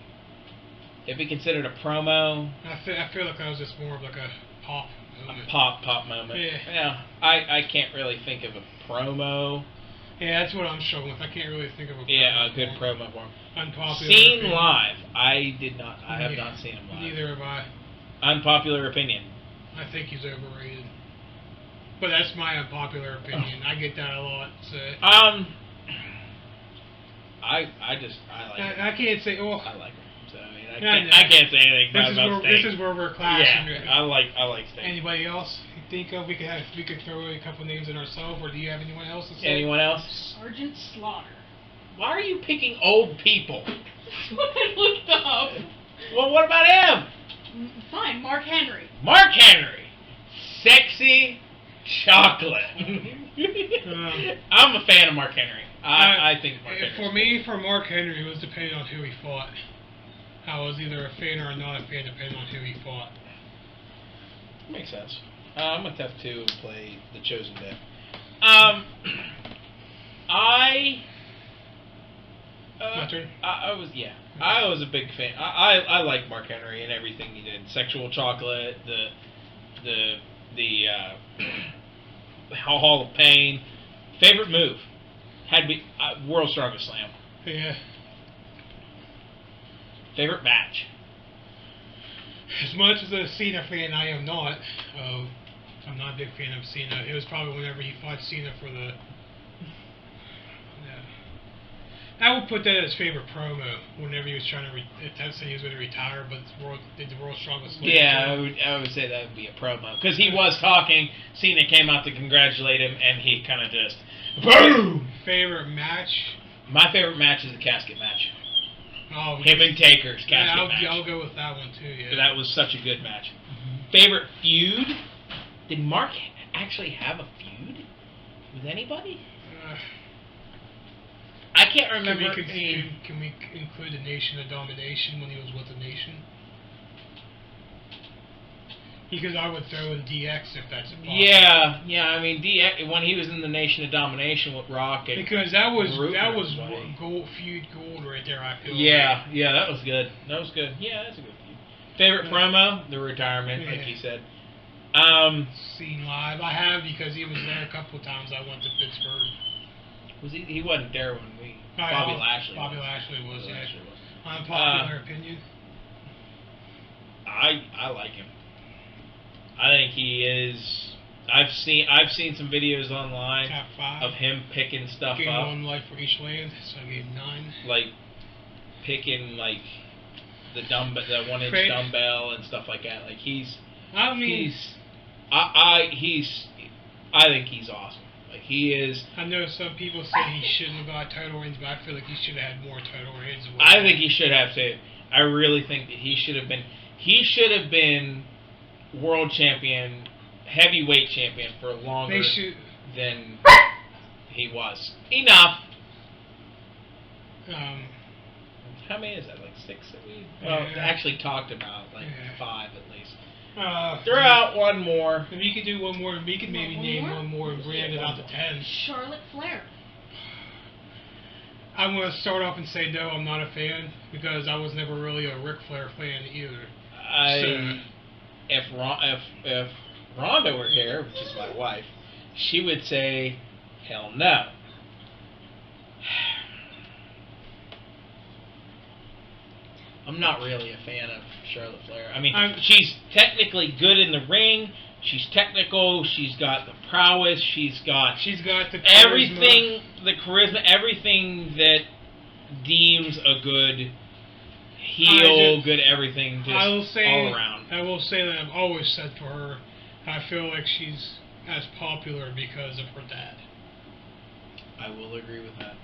If we considered a promo, I feel like that was just more of like a pop moment. A pop moment. Yeah. I can't really think of a promo Yeah, that's what I'm struggling with. I can't really think of a good promo for him. Unpopular Seen opinion. live. I have not seen him live. Neither have I. Unpopular opinion. I think he's overrated. But that's my unpopular opinion. I get that a lot. So. I like him. I can't say. Well, I like him. So I mean, I can't say anything about Sting. This is where we're clashing. Yeah, I like Sting. Anybody else you think of? We could throw a couple names in ourselves, or do you have anyone else to say? Anyone else? Sergeant Slaughter. Why are you picking old people? That's what I looked up. Well, what about him? Fine, Mark Henry. Mark Henry. Sexy chocolate. I'm a fan of Mark Henry. I think Mark Henry. For me, for Mark Henry, it was depending on who he fought. I was either a fan or not a fan, depending on who he fought. Makes sense. I'm going to have to play The Chosen Dead. My turn? I was a big fan. I like Mark Henry and everything he did. Sexual Chocolate, the Hall of Pain. Favorite move had to be World's Strongest Slam. Yeah. Favorite match. As much as a Cena fan, I am not. I'm not a big fan of Cena. It was probably whenever he fought Cena for the. I would put that as favorite promo. Whenever he was trying to say he was going to retire, but did the World's Strongest Slam. Yeah, I would say that would be a promo because he was talking. Cena came out to congratulate him, and he kind of just boom. Favorite match. My favorite match is the casket match. Oh, him and Taker's casket match. I'll go with that one too. Yeah, that was such a good match. Favorite feud? Did Mark actually have a feud with anybody? I can't remember. Can we include the Nation of Domination when he was with the Nation? Because I would throw in DX if that's possible. Yeah. I mean DX when he was in the Nation of Domination with Rock. And because that was gold feud gold right there. I feel. Yeah, that was good. Yeah, that's a good feud. Favorite promo? The retirement, like you said. Seen live, I have because he was there a couple of times. I went to Pittsburgh. Was he? He wasn't there when we. Bobby Lashley. Bobby Lashley was. Unpopular opinion. I like him. I think he is. I've seen some videos online Top 5. of him picking stuff Gave up. 1 life for each land, so I gave 9. Like picking like the 1-inch dumbbell and stuff like that. Like I think he's awesome. Like he is. I know some people say he shouldn't have got title reigns, but I feel like he should have had more title reigns. I think he should have too. I really think that he should have been. He should have been world champion, heavyweight champion for longer than he was. Enough. How many is that? Like 6 that we actually talked about? Like 5 at least. Throw out one more. If you could do one more, we could maybe name one more and brand it out to 10. Charlotte Flair. I'm going to start off and say no, I'm not a fan because I was never really a Ric Flair fan either. If Rhonda were here, which is my wife, she would say, hell no. I'm not really a fan of Charlotte Flair. I mean, she's technically good in the ring. She's technical. She's got the prowess. She's got the charisma. Everything, the charisma, everything that deems a good heel, good everything, just all around. I will say that I've always said for her, I feel like she's as popular because of her dad. I will agree with that.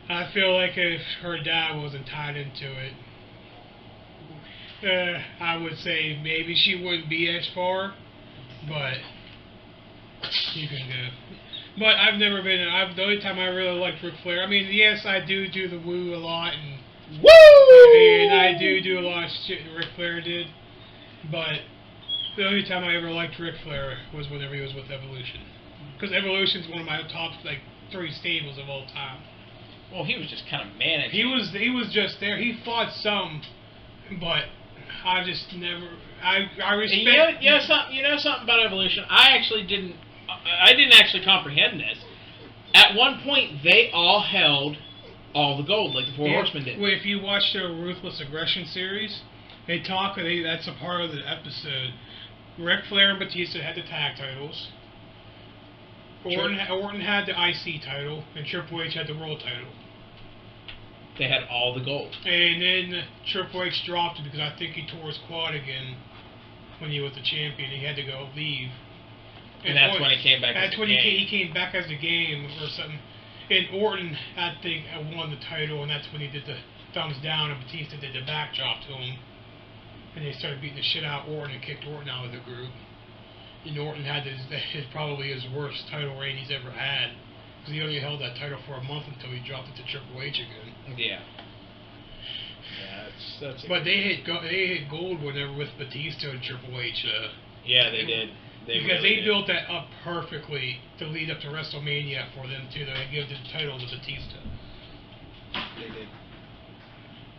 I feel like if her dad wasn't tied into it, I would say maybe she wouldn't be as far, but you can go. But I've never been. The only time I really liked Ric Flair. I mean, yes, I do the woo a lot, and woo. And I do a lot of shit Ric Flair did. But the only time I ever liked Ric Flair was whenever he was with Evolution, because Evolution's one of my top 3 stables of all time. Well, he was just kind of managed. He was just there. He fought some, but I just never. I respect. You know something about Evolution. I didn't actually comprehend this. At one point, they all held all the gold, like the Four Horsemen did. Well, if you watch the Ruthless Aggression series, that's a part of the episode. Ric Flair and Batista had the tag titles. Orton had the IC title, and Triple H had the World title. They had all the gold. And then Triple H dropped it because I think he tore his quad again when he was the champion. He had to go leave. And that's when he came back as the game. That's when he came back as the game or something. And Orton, I think, won the title, and that's when he did the thumbs down, and Batista did the backdrop to him. And they started beating the shit out of Orton and kicked Orton out of the group. And Orton had probably his worst title reign he's ever had. Because he only held that title for a month until he dropped it to Triple H again. Yeah. That's. But they hit gold whenever with Batista and Triple H. Yeah, they did. Because they built that up perfectly to lead up to WrestleMania for them too. They gave the title to Batista. They did.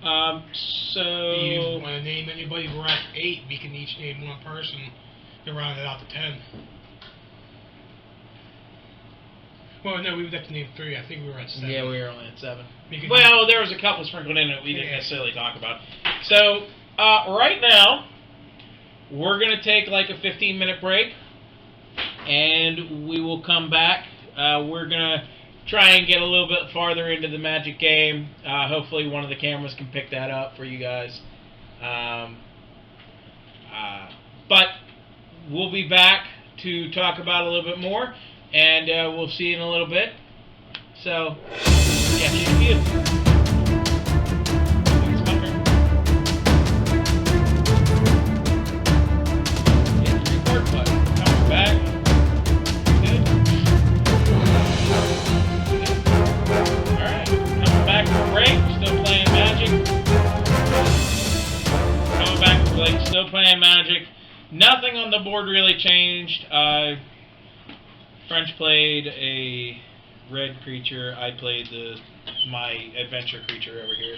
Do you want to name anybody? We're at 8. We can each name one person to round it out to 10. Well, no, we would have to name 3. I think we were at 7. Yeah, we were only at 7. Well, there was a couple sprinkled in that we didn't necessarily talk about. So, right now, we're going to take like a 15-minute break, and we will come back. We're going to try and get a little bit farther into the Magic game. Hopefully one of the cameras can pick that up for you guys. But we'll be back to talk about a little bit more, and we'll see you in a little bit. So, catch you in a few. Still playing Magic. Nothing on the board really changed. French played a red creature. I played my adventure creature over here.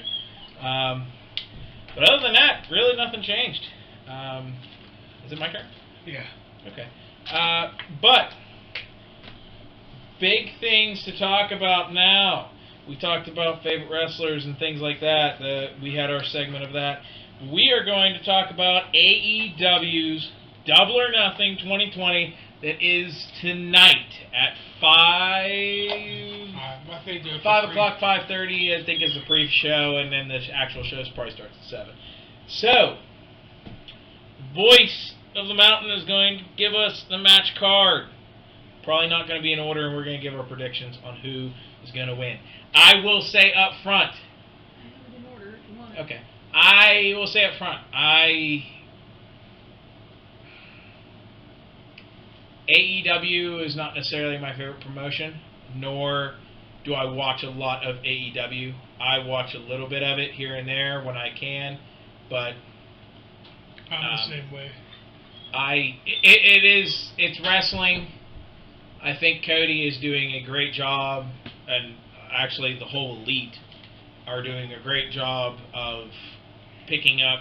But other than that, really nothing changed. Is it my turn? Yeah. Okay. But big things to talk about now. We talked about favorite wrestlers and things like that. We had our segment of that. We are going to talk about AEW's Double or Nothing 2020 that is tonight at 5 o'clock, 5:30, I think is the pre-show, and then the actual show probably starts at 7. So, Voice of the Mountain is going to give us the match card. Probably not going to be in order, and we're going to give our predictions on who is going to win. I will say up front. In order, if you want it. Okay. I will say up front, AEW is not necessarily my favorite promotion, nor do I watch a lot of AEW. I watch a little bit of it here and there when I can, but I'm the same way. It's wrestling. I think Cody is doing a great job, and actually the whole Elite are doing a great job of picking up,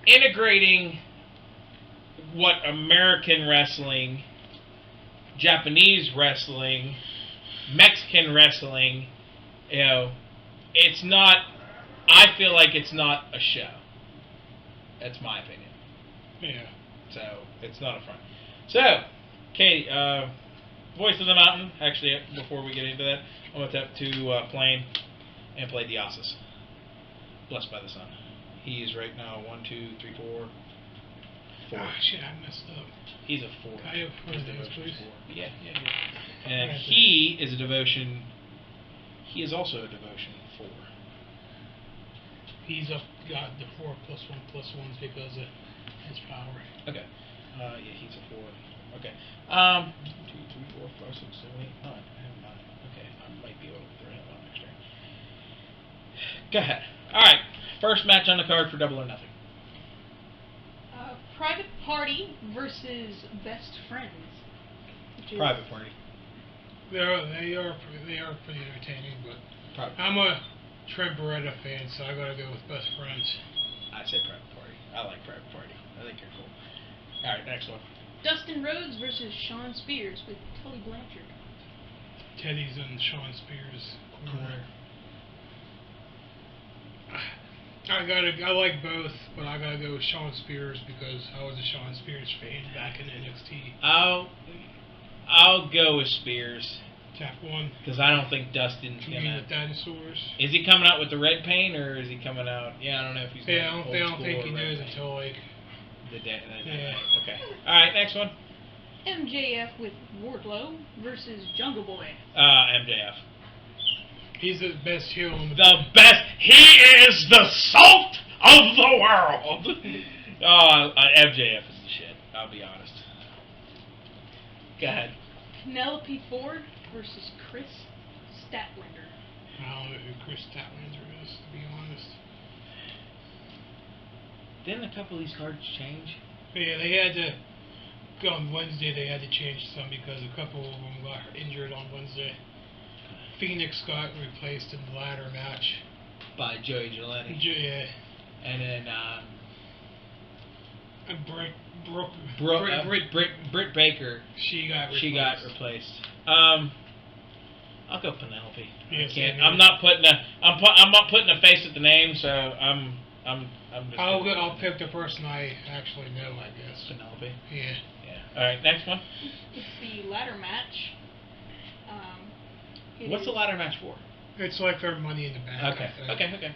integrating what American wrestling, Japanese wrestling, Mexican wrestling, it's not, I feel like it's not a show. That's my opinion. Yeah. So, it's not a front. So, Katie, Voice of the Mountain, actually, before we get into that, I went up to Plain and played Diasis. Blessed by the Sun. He is right now 1, 2, 3, 4. Ah, shit, I messed up. He's a 4. Can I have 4 names, please? Yeah. And he is a devotion. He is also a devotion 4. He's got the 4+1+1s because of his power. Okay. Yeah, he's a 4. Okay. 2, 3, 4, 5, 6, 7, 8, 9. I have 9. Okay, I might be able to throw him on next turn. Go ahead. Alright. First match on the card for Double or Nothing. Private Party versus Best Friends. Private Party. They are pretty entertaining, but I'm a Trent Beretta fan, so I gotta go with Best Friends. I'd say Private Party. I like Private Party. I think you're cool. Alright, next one. Dustin Rhodes versus Shawn Spears with Tully Blanchard. Teddy's in Sean Spears' corner. I like both, but I gotta go with Sean Spears because I was a Sean Spears fan back in NXT. I'll go with Spears. Tap one. Because I don't think Dustin's You gonna. mean with dinosaurs? Is he coming out with the red paint or is he coming out? Yeah, I don't know if he's. Yeah, going I don't think he knows until like. The day. Yeah. Okay. All right. Next one. MJF with Wardlow versus Jungle Boy. MJF. He's the best heel in the best. He is the salt of the world. MJF is the shit. I'll be honest. Go ahead. Penelope Ford versus Chris Statlander. I don't know who Chris Statlander is, to be honest. Didn't a couple of these cards change? Yeah, they had to. On Wednesday, they had to change some because a couple of them got injured on Wednesday. Phoenix got replaced in the ladder match By Joey Giletti. Yeah. And then Britt Baker. She got replaced. I'll go Penelope. Yes, I'm not putting a face at the name, so I'm just. I'll pick the person I actually know, I guess. Penelope. Yeah. All right, next one. It's the ladder match. What's the ladder match for? It's like their Money in the Bank. Okay.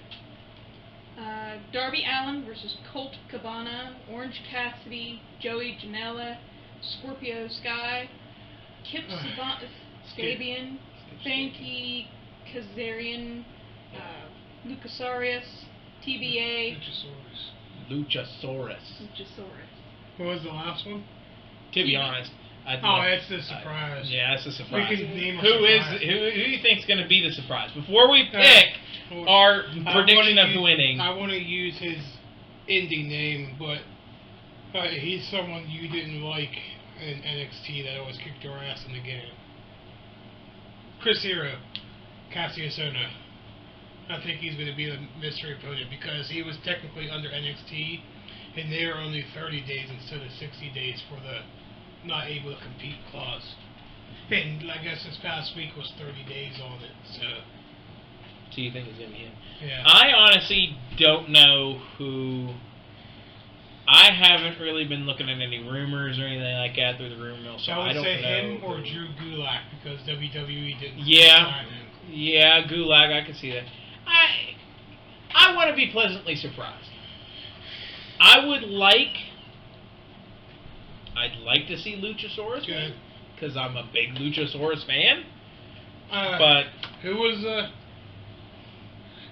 Darby Allin versus Colt Cabana, Orange Cassidy, Joey Janela, Scorpio Sky, Kip Sabian, Frankie Kazarian, Luchasaurus, TBA. Luchasaurus. What was the last one? To be honest, it's the surprise. Yeah, it's a surprise. We can name a who surprise. do you think's going to be the surprise? Before we pick our prediction of the winning. I want to use his indie name, but he's someone you didn't like in NXT that always kicked your ass in the game. Chris Hero, Cassius Ohno. I think he's going to be the mystery opponent because he was technically under NXT, and they are only 30 days instead of 60 days for the not able to compete clause. And I guess this past week was 30 days on it, so you think it's going to be him? Yeah. I honestly don't know who. I haven't really been looking at any rumors or anything like that through the rumor mill, so I would don't say know. him or Drew Gulak because WWE didn't Yeah. sign him. Yeah, Gulag, I can see that. I want to be pleasantly surprised. I'd like to see Luchasaurus win because I'm a big Luchasaurus fan. But who was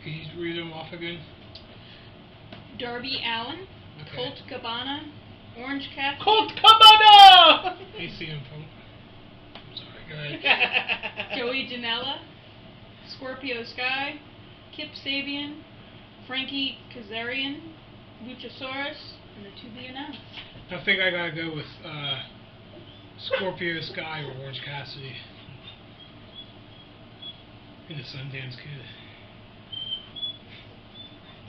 can you read them off again? Darby Allin, Okay. Colt Cabana, Orange Cassidy. Colt Cabana! Hey, CM Punk. I'm sorry, go ahead. Joey Janela, Scorpio Sky, Kip Sabian, Frankie Kazarian, Luchasaurus, and the to be announced. I think I gotta go with Scorpio Sky or Orange Cassidy. And the Sundance Kid.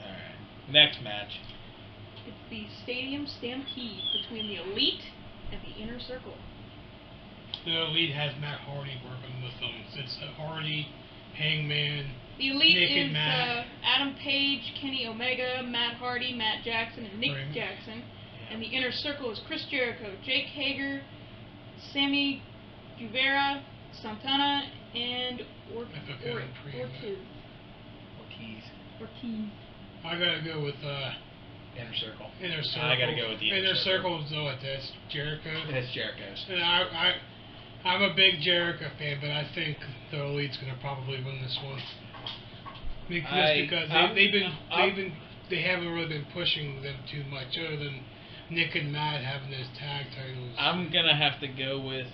Alright. Next match. It's the Stadium Stampede between the Elite and the Inner Circle. The Elite has Matt Hardy working with them. It's Hardy, Hangman, The Elite Nick and is Matt. Adam Page, Kenny Omega, Matt Hardy, Matt Jackson, and Nick Right. Jackson. And the Inner Circle is Chris Jericho, Jake Hager, Sammy Guevara, Santana, and Ortiz. I gotta go with Inner Circle. Inner Circle. I gotta go with the Inner Circle. Circle. So that's Jericho. It's Jericho's. And I'm a big Jericho fan, but I think the Elite's gonna probably win this one. Because they haven't really been pushing them too much, other than Nick and Matt having those tag titles. I'm gonna have to go with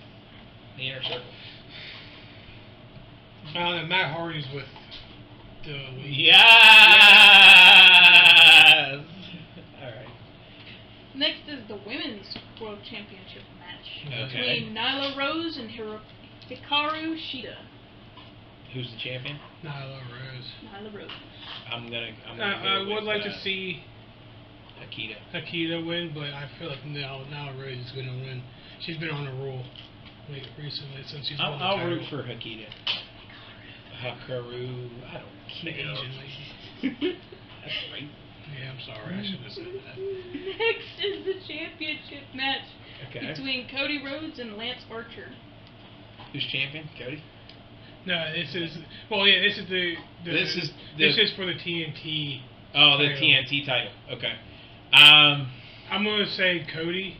the Inner Circle. I don't know, Matt Hardy's with the Elite. Yes! Alright. Next is the Women's World Championship match Okay. between Nyla Rose and Hikaru Shida. Who's the champion? Nyla Rose. Nyla Rose. I'm gonna I go would with, like to see Akita. Akita win, but I feel like Nyla Rose is going to win. She's been on a roll. recently since he's won the I'll title. root for Hikaru. Hikaru. I don't The care. Asian lady. That's right. Yeah, I'm sorry. I shouldn't have said that. Next is the championship match Okay. between Cody Rhodes and Lance Archer. Who's champion? Cody? No, this is. Well, yeah, this is this is for the TNT. Oh, the title. TNT title. Okay. I'm gonna say Cody,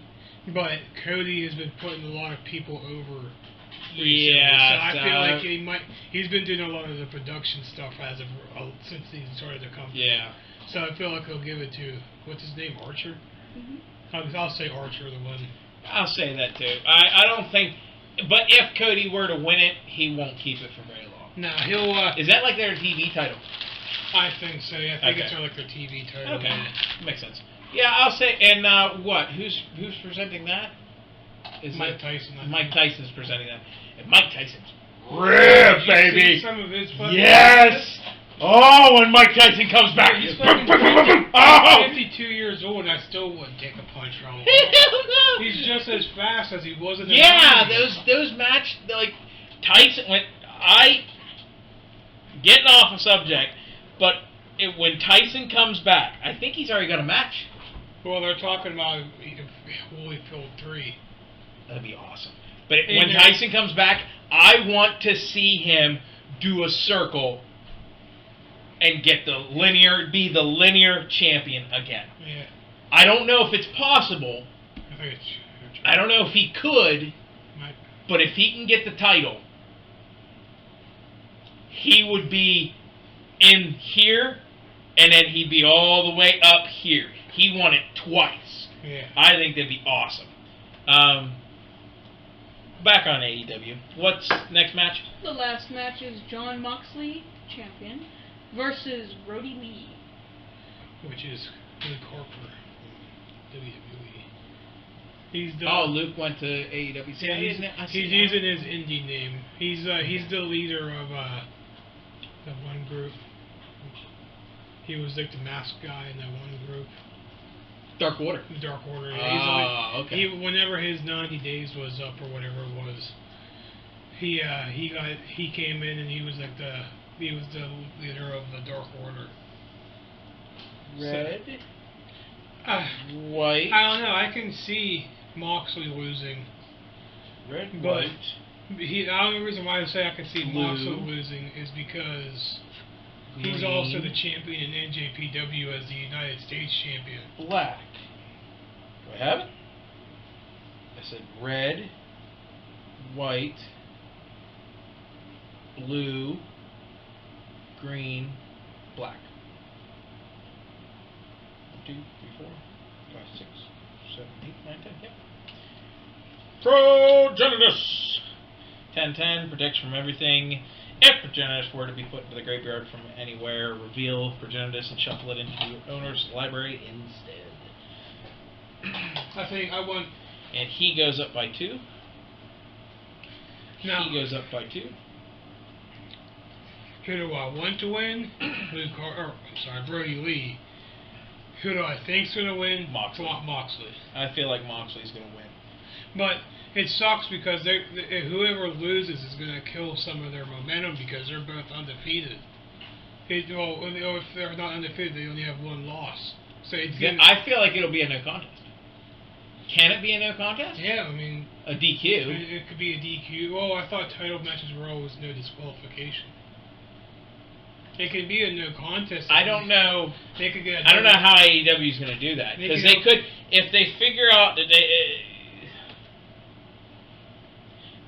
but Cody has been putting a lot of people over. Recently, Yeah. so I feel like he's been doing a lot of the production stuff as of since he started the company. Yeah. So I feel like he'll give it to what's his name, Archer. I'll say Archer, the one. I'll say that too. I don't think, but if Cody were to win it, he won't keep it for very long. No, he'll. Is that like their TV title? I think so. Yeah, I think Okay. it's like their TV title. Okay, Yeah. makes sense. Yeah, I'll say. And what? Who's presenting that? Is Mike it Tyson. I think. Mike Tyson's presenting that, and Mike Tyson's Did rip, you baby. see some of his fucking Yes. Oh, when Mike Tyson comes back. He's fucking 50, Oh. 52 years old, and I still wouldn't take a punch from him. Hell no. He's just as fast as he was in the Yeah, 90s. those match like Tyson. Getting off a subject, but when Tyson comes back, I think he's already got a match. Well, they're talking about Holyfield 3. That'd be awesome. But And when Tyson comes back, I want to see him do a circle and be the linear champion again. Yeah. I don't know if it's possible. I think it's. I don't know if he could, Might. but if he can get the title, he would be in here, and then he'd be all the way up here. He won it twice. Yeah. I think that'd be awesome. Back on AEW. What's next match? The last match is Jon Moxley, champion, versus Brody Lee. Which is Luke Harper, WWE. He's the. Oh, Luke went to AEW. Yeah, he's using his indie name. He's the leader of that one group. He was like the mask guy in that one group. Dark Water. Dark Order. Oh, okay. Whenever his 90 days was up or whatever it was, he came in and he was like the leader of the Dark Order. Red. So, White. I don't know. I can see Moxley losing. Red. But White. the only reason why I say I can see Blue. Moxley losing is because he's Green. also the champion in NJPW as the United States champion. Black. Do I have it? I said red, white, blue, green, black. 1, 2, 3, 4, 5, 6, 7, 8, 9, 10. Yep. Progenitus. 10-10 protects from everything. If Progenitus were to be put into the graveyard from anywhere, reveal Progenitus and shuffle it into your owner's library instead. I think I want. And he goes up by 2. Now, He goes up by 2. who do I want to win? Brody Lee. Who do I think's going to win? Moxley. Moxley. I feel like Moxley's going to win. But it sucks because whoever loses is going to kill some of their momentum because they're both undefeated. If they're not undefeated, they only have one loss. So it's I feel like it'll be a no contest. Can it be a no contest? Yeah, I mean, A DQ. it could be a DQ. Oh, I thought title matches were always no disqualification. It could be a no contest. I don't know. They could get. I don't know how AEW is going to do that because they could, if they figure out that they.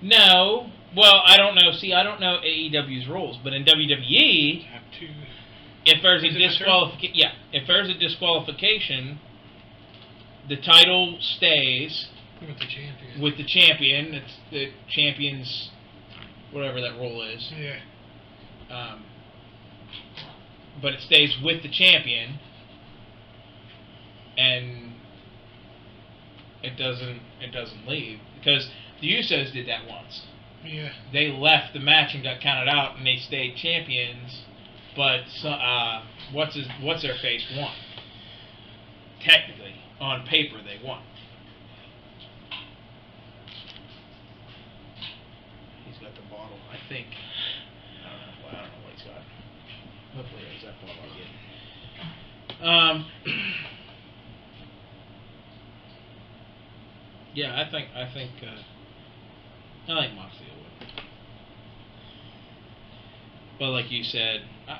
No. Well, I don't know. See, I don't know AEW's rules, but in WWE, Have to. if there's a Is it my turn? disqualification, yeah, if there's a disqualification, the title stays With the champion. with the champion. It's the champion's, whatever that rule is. Yeah. But it stays with the champion, and it doesn't leave because the Usos did that once. Yeah. They left the match and got counted out, and they stayed champions. But what's their face won? Technically, on paper, they won. bottle. I think. I don't know. Well, I don't know what he's got. Hopefully there's that bottle again. Yeah, I think Moxley will win. But like you said, I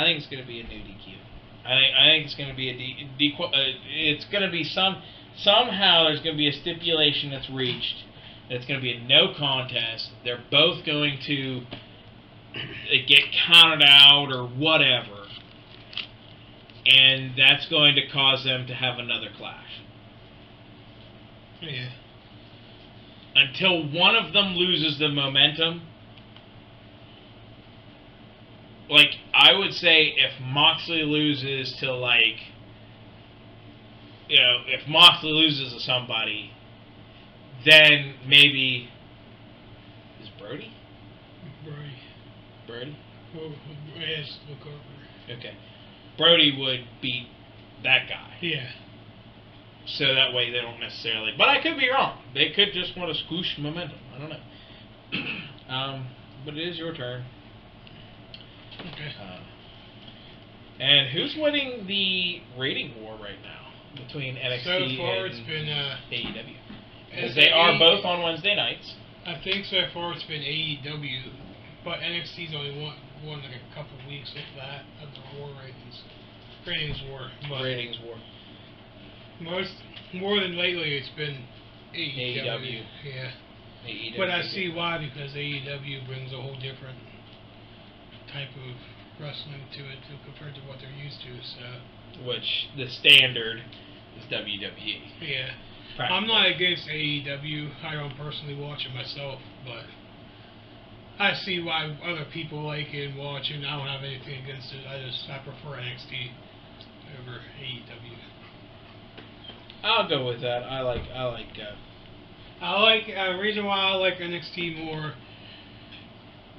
think it's going to be a new DQ. I think it's going to be it's going to be somehow there's going to be a stipulation that's reached. It's going to be a no contest. They're both going to get counted out or whatever, and that's going to cause them to have another clash. Yeah. Until one of them loses the momentum. Like, I would say if Moxley loses to, like, if Moxley loses to somebody, then maybe... Is Brody? Brody? Oh, yes, look over. Okay. Brody would beat that guy. Yeah. So that way they don't necessarily... But I could be wrong. They could just want to squish momentum. I don't know. But it is your turn. Okay. And who's winning the rating war right now between NXT so far and it's been AEW? Because they are both on Wednesday nights. I think so far it's been AEW, but NXT's only won like a couple weeks with that of the war ratings. Ratings war. More than lately it's been AEW. Yeah. AEW. But I see why, because AEW brings a whole different type of wrestling to it compared to what they're used to. So, which the standard is WWE. Yeah. Practically. I'm not against AEW. I don't personally watch it myself, but I see why other people like it and watch it. And I don't have anything against it. I prefer NXT over AEW. I'll go with that. I like. The reason why I like NXT more.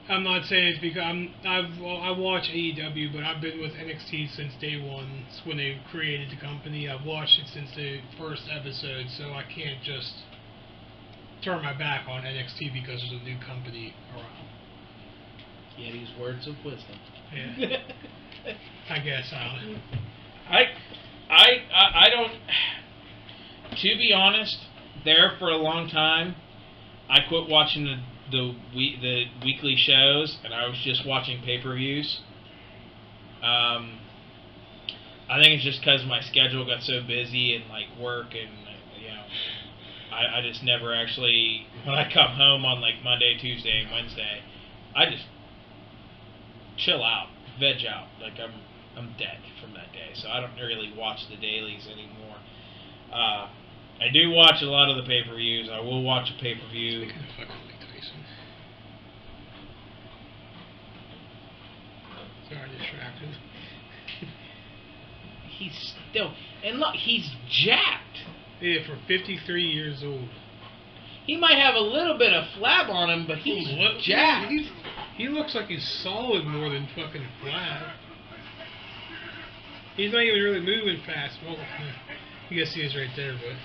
I'm not saying it's because I watch AEW, but I've been with NXT since day one, when they created the company. I've watched it since the first episode, so I can't just turn my back on NXT because there's a new company around. Yeti's words of wisdom. Yeah. I guess I don't. To be honest, there for a long time, I quit watching the weekly shows, and I was just watching pay-per-views. I think it's just because my schedule got so busy and like work, and I just never actually, when I come home on like Monday, Tuesday, and Wednesday, I just chill out, veg out, like I'm dead from that day. So I don't really watch the dailies anymore. I do watch a lot of the pay-per-views. I will watch a pay-per-view. Speaking of fucking Mike Tyson. Sorry, distracted. He's still... And look, he's jacked. Yeah, for 53 years old. He might have a little bit of flab on him, but he's jacked. He looks like he's solid more than fucking flab. He's not even really moving fast. Well, I guess he is right there, but...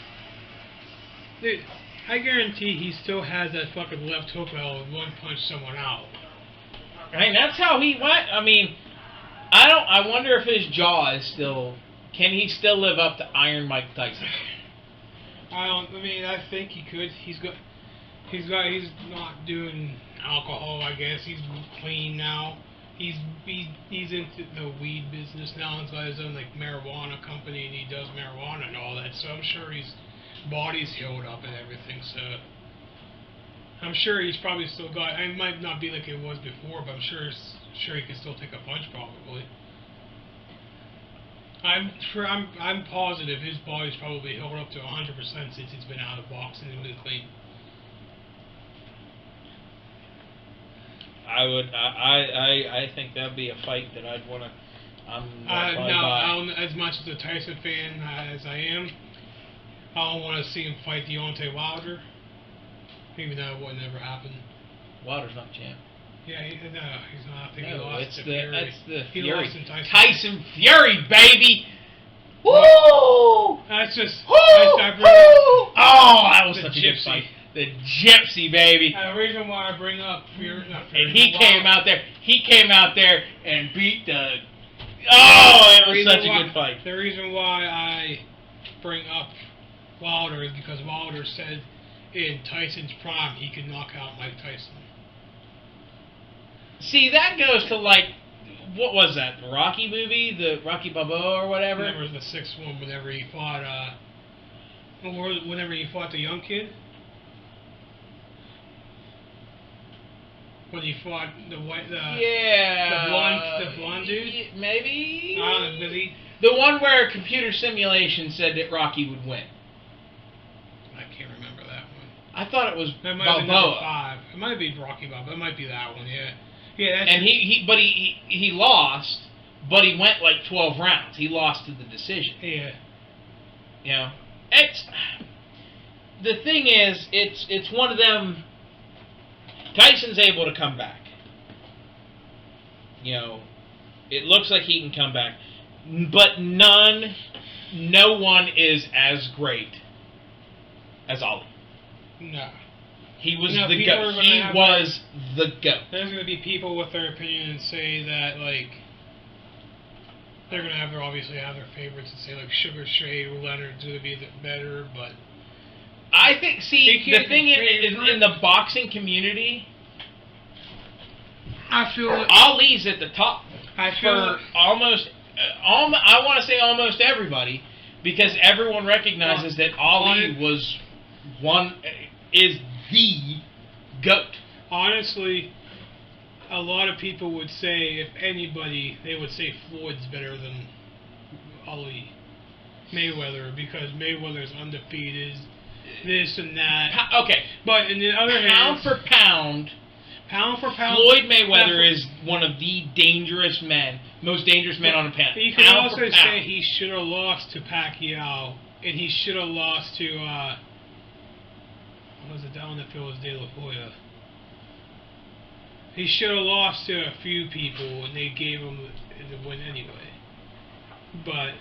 Dude, I guarantee he still has that fucking left hook that'll one punch someone out. I mean, that's how he went. I mean, I wonder if his jaw is still... Can he still live up to Iron Mike Tyson? I think he could. He's not doing alcohol, I guess. He's clean now. He's into the weed business now. He's got his own like marijuana company, and he does marijuana and all that. So I'm sure his body's healed up and everything. So I'm sure he's probably still got. It might not be like it was before, but I'm sure he can still take a punch probably. I'm positive his body's probably held up to 100% since he's been out of boxing and been clean. I think that'd be a fight that I'd want to. As much as a Tyson fan as I am, I don't want to see him fight Deontay Wilder, even though it would never happen. Wilder's not champ. Yeah, he's not. I think he No, lost to Fury. It's the He Fury. lost to Tyson Fury, baby! Woo! That's just. Woo! Oh, Oh, that was The such a good gypsy. fight. The gypsy, baby. The reason why I bring up Fury, not Fury, And he but came Wilder- out there. He came out there and beat the. Oh, it was reason such a why- good fight. The reason why I bring up Wilder is because Wilder said in Tyson's prime he could knock out Mike Tyson. See, that goes to like, what was that? The Rocky movie, the Rocky Balboa or whatever. Remember the sixth one whenever he fought, whenever he fought the young kid. When he fought the white, the blonde dude. Maybe. I don't know, but he. The one where computer simulation said that Rocky would win. I can't remember that one. I thought it was That might have been number Balboa. 5. It might be Rocky Balboa. It might be that one. Yeah. Yeah. That's And he lost, but he went like 12 rounds. He lost to the decision. Yeah. You know, the thing is, it's one of them. Tyson's able to come back. You know, it looks like he can come back, but no one is as great as Ali. No. He was No, the people are goat. gonna He have was the goat. There's going to be people with their opinion and say that, like, they're going to obviously have their favorites and say, like, Sugar Shea or Leonard's going to be better, but... I think, see, He can't the thing be is, favorite. in the boxing community, I feel like... Ali's at the top. I feel For like... almost, I want to say almost everybody, because everyone recognizes that Ali is the GOAT. Honestly, a lot of people would say, if anybody, they would say Floyd's better than Ali. Mayweather, because Mayweather's undefeated, this and that. Okay. But in the other hand... Pound for pound, Floyd Mayweather is one of the most dangerous men on the planet. You could Pound also for pound. say he should have lost to Pacquiao, and he should have lost to, what was it down the field was De La Hoya. He should have lost to a few people, and they gave him the win anyway. But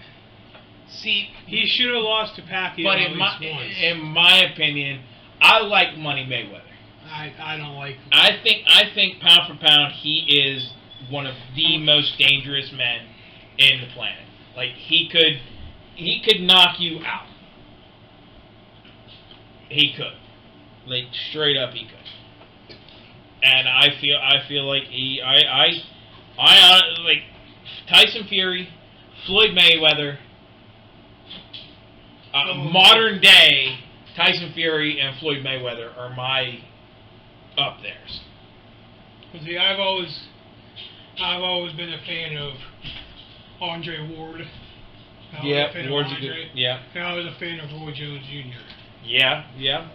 See, he should have lost to Pacquiao but at least once. in my opinion, I like Money Mayweather. I don't like him. I think pound for pound, he is one of the most dangerous men in the planet. Like he could knock you out. He could, like straight up, he could. And I feel like like Tyson Fury, Floyd Mayweather, modern day Tyson Fury and Floyd Mayweather are my up theirs. See, I've always been a fan of Andre Ward. Ward's a good. Yeah. And I was a fan of Roy Jones Jr. Yeah.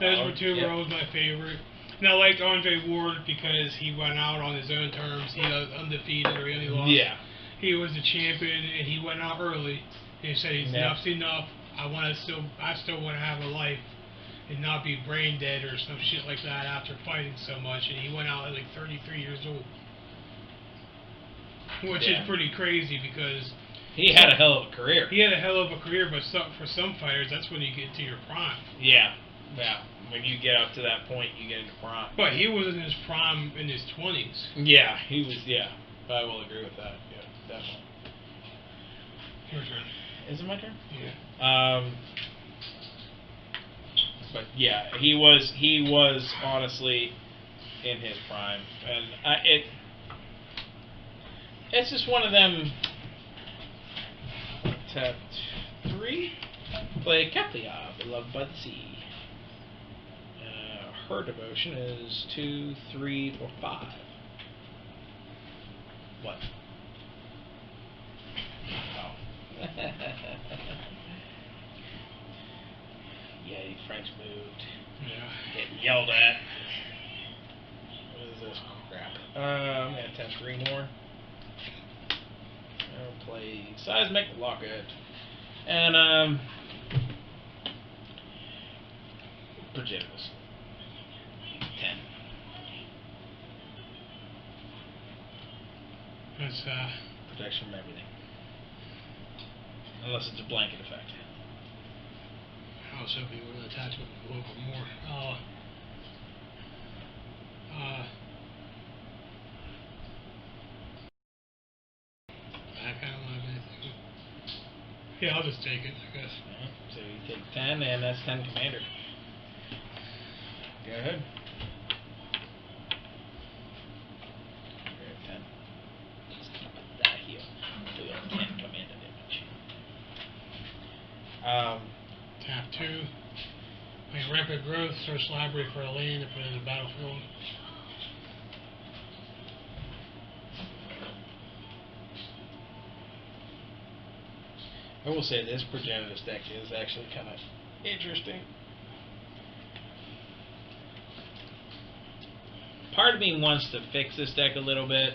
Those were two were always my favorite. And I liked Andre Ward because he went out on his own terms. He was undefeated or he only lost. Yeah. He was the champion and he went out early. And he said enough's enough. I still want to have a life and not be brain dead or some shit like that after fighting so much. And he went out at like 33 years old. Which is pretty crazy because he had a hell of a career. He had a hell of a career, but for some fighters, that's when you get to your prime. Yeah. When you get up to that point, you get into prime. But he was in his prime in his 20s. Yeah, he was. Yeah, I will agree with that. Yeah, definitely. Your turn. Is it my turn? Yeah. But yeah, he was honestly in his prime, and it's just one of them. Tap 3. Play Keplia, beloved by the sea. Her devotion is 2, 3, or 5. What? Oh. Yay, Frank's moved. Yeah. Getting yelled at. What is this crap? I'm going to attempt 3 more. I'll play Seismic Locket. And, Progenitus. 10. That's, Protection from everything. Unless it's a blanket effect. how show people the attachment a little bit more. I kind of want anything. Yeah, I'll just take it, I guess. Alright, so you take 10, and that's 10 commander. Go ahead. Grab 10. Let's keep that here. So we have 10 commander damage. Tap 2. Play Rapid Growth, search library for a land and put it in the battlefield. I will say this Progenitus deck is actually kind of interesting. Part of me wants to fix this deck a little bit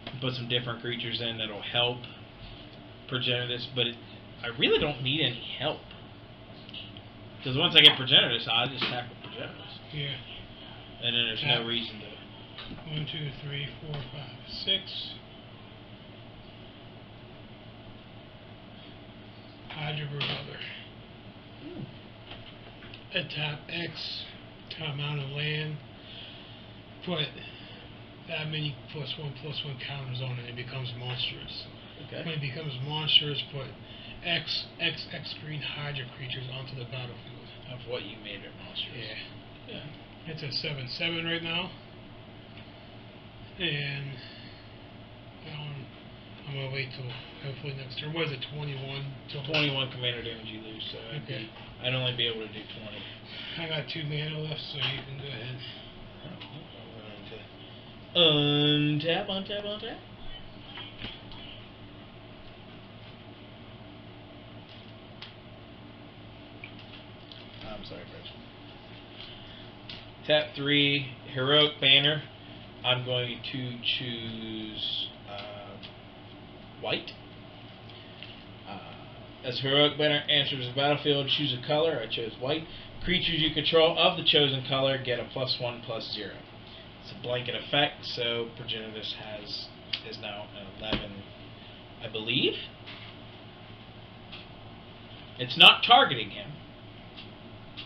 and put some different creatures in that'll help Progenitus, but I really don't need any help. Because once I get Progenitus, I'll just tackle Progenitus. Yeah. And then there's no reason to... 1, 2, 3, 4, 5, 6. Hydra Brother. Tap X, top amount of land. Put that many +1/+1 counters on it, it becomes monstrous. Okay. When it becomes monstrous, put X green Hydra creatures onto the battlefield. Of what you made it monstrous. Yeah. It's a 7/7 right now. And I'm gonna wait till hopefully next turn. What is it, 21? 21 commander damage you lose, so Okay. I'd only be able to do 20. I got 2 mana left, so you can go ahead. Untap, untap, untap. I'm sorry, Chris. Tap 3, Heroic Banner. I'm going to choose white. As Heroic Banner enters the battlefield, choose a color. I chose white. Creatures you control of the chosen color get a +1/+0. It's a blanket effect, so Progenitus is now an 11, I believe. It's not targeting him,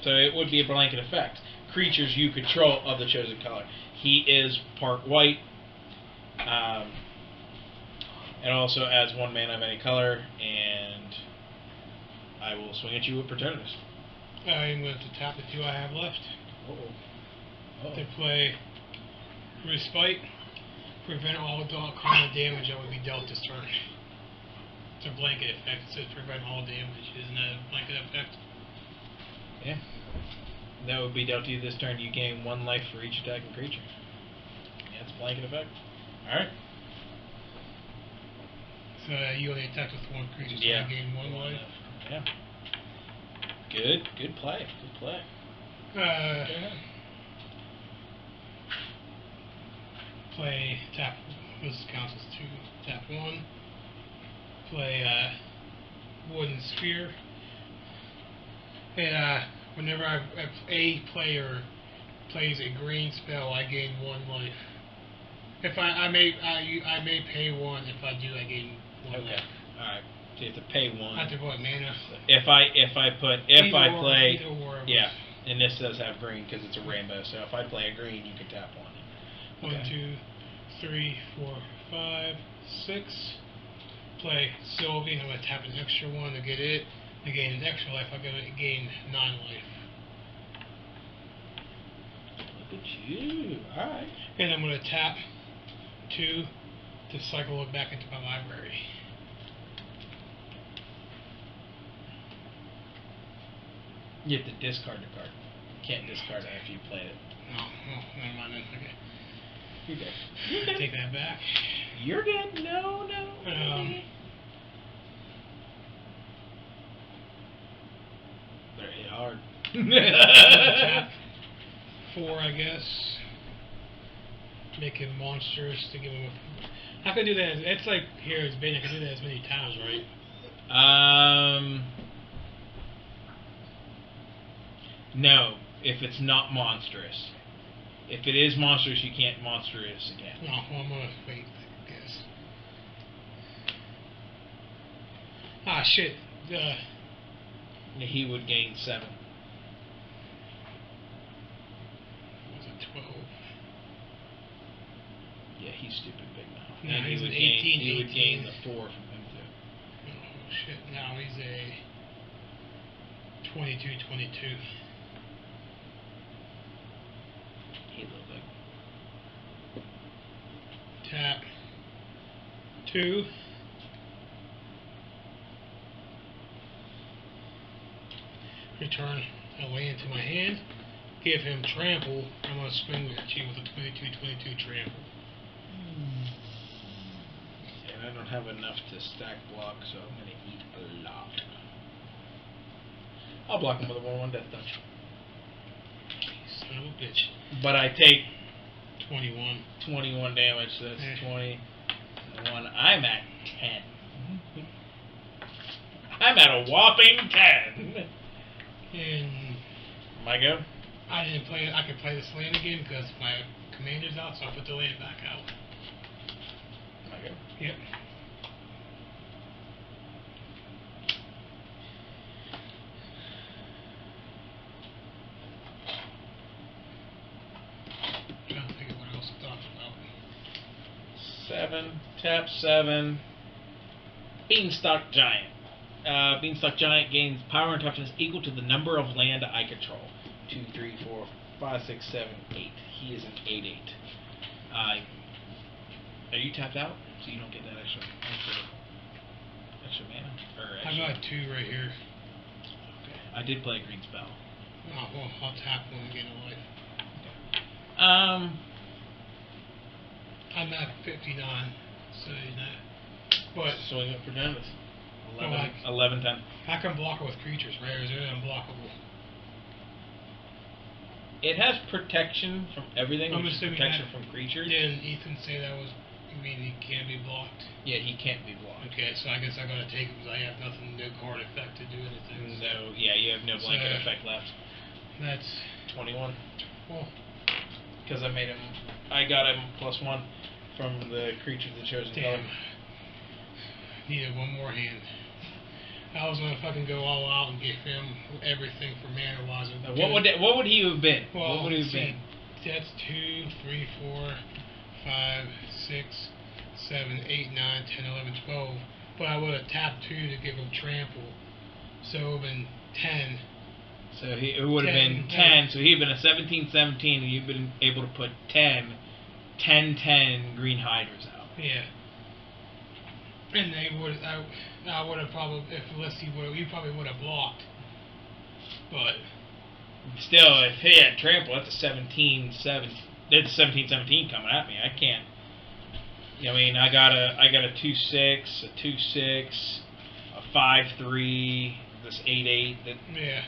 so it would be a blanket effect. Creatures you control of the chosen color. He is part white, and also adds 1 mana of any color, and I will swing at you with Progenitus. I'm going to tap the 2 I have left. To play Respite, prevent all kind of damage that would be dealt this turn. It's a blanket effect. It says prevent all damage. Isn't that a blanket effect? Yeah. That would be dealt to you this turn. You gain 1 life for each attacking creature. Yeah, it's a blanket effect. Alright. So you only attack with 1 creature, so Yeah. I gain 1 life. Yeah. Good play. Good play. Play tap. This counts as 2. Tap 1. Play Wooden Sphere. And whenever if a player plays a green spell, I gain 1 life. If I may pay 1. If I do, I gain 1 life. Alright. So you have to pay 1. I have to put mana. If I play, either or yeah, and this does have green because it's a rainbow. So if I play a green, you can tap 1. 1, 2, 3, 4, 5, 6. Play Sylvie. I'm going to tap an extra 1 to get it. To gain an extra life, I'm going to gain 9 life. Look at you. Alright. And I'm going to tap 2 to cycle it back into my library. You have to discard the card. You can't discard it after you play it. Oh, never mind then. Okay. You're good. You're good. Take that back. You're good. No. Very hard. Tap 4, I guess. Make him monstrous to give him a... I can do that. It's like here, it's been. I can do that as many times, right? No, if it's not monstrous. If it is monstrous, you can't monstrous again. No, well, I'm gonna wait, I guess. Ah, shit. He would gain 7. he's stupid big now. No, And he's he an would gain, 18, he would 18. gain the 4 from him too. Oh shit! Now he's a 22, 22. He's a little big. Tap. 2. Return a land to my hand. Give him trample. I'm going to swing at you with a 22-22 trample. And I don't have enough to stack block, so I'm going to eat a lot. I'll block him with a 1/1 death touch. Son of a bitch. But I take 21. 21 damage, so that's 21. I'm at 10. I'm at a whopping 10. And My go? I didn't play. I could play this land again because my commander's out, so I put the land back out. My go? Yep. Trying to think of what else to talk about. 7, tap 7. Beanstalk Giant. Beanstalk Giant gains power and toughness equal to the number of land I control. 2, 3, 4, 5, 6, 7, 8. He is an 8/8. Are you tapped out? So you don't get that extra mana? Or I got 2 right here. Okay. I did play a green spell. Oh, well, I'll tap one and gain a life. I'm at 59, so you know. But Swing up for damage. 11, Well, 11, 10. I can block it with creatures, right? Or is it unblockable? It has protection from everything, I'm which is assuming protection that- from creatures. Didn't Ethan say that was? You mean he can't be blocked? Yeah, he can't be blocked. Okay, so I guess I gotta take it because I have nothing, no card effect to do anything. No, yeah, you have no blanket So- effect left. That's 21. well. Because I got him +1 from the creature of the chosen color. Damn. Needed one more hand. I was gonna fucking go all out and give him everything for mana wise. What would he have been? Well, what would he have see, been? that's 2, 3, 4, 5, 6, 7, 8, 9, 10, 11, 12. But I would have tapped 2 to give him trample. So it would have been 10. So it would have been 10, 10. So he'd been a 17/17, and you've been able to put 10 green hydras out. Yeah. And they would, I would have probably, you probably would have blocked. But Still, if he had trample, that's a 17/7. That's a 17/17 coming at me. I can't. I mean, I got a 2/6, a 2/6, a 5/3, this 8/8. That yeah,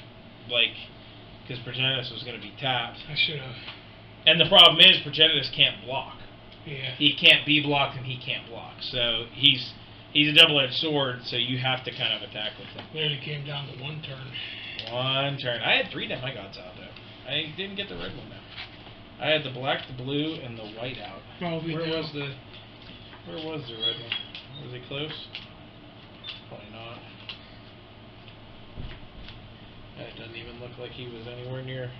because Progenitus was going to be tapped. I should have. And the problem is Progenitus can't block. Yeah. He can't be blocked and he can't block. So he's a double-edged sword. So you have to kind of attack with him. Literally came down to 1 turn. 1 turn. I had 3 demigods out though. I didn't get the red one though. I had the black, the blue, and the white out. Well, Where was the red one? Was it close? Probably not. It doesn't even look like he was anywhere near.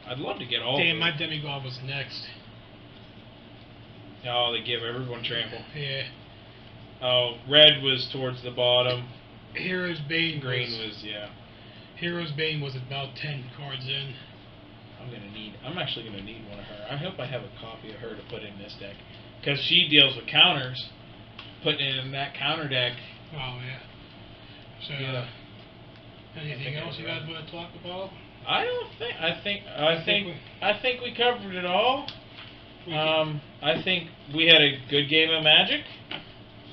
I'd love to get all. Damn, of my them. demigod was next. Oh, they give everyone trample. Yeah. Oh, red was towards the bottom. Hero's Bane. Green was yeah. Hero's Bane was about 10 cards in. I'm actually gonna need one of her. I hope I have a copy of her to put in this deck, because she deals with counters. Putting it in that counter deck. Oh yeah. So. Yeah. Anything else you guys want to talk about? I don't think. I think we covered it all. I think we had a good game of Magic.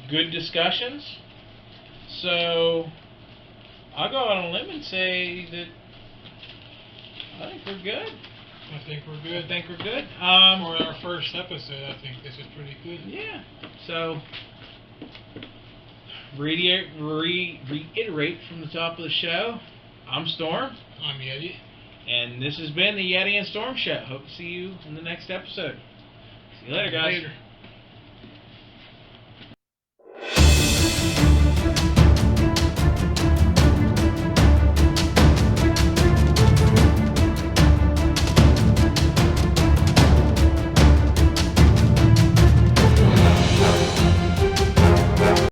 Good discussions. So I'll go out on a limb and say that I think we're good. I think we're good. For our first episode, I think this is pretty good. Yeah. So reiterate from the top of the show. I'm Storm. I'm Yeti. And this has been the Yeti and Storm Show. Hope to see you in the next episode. See you later, guys. Later.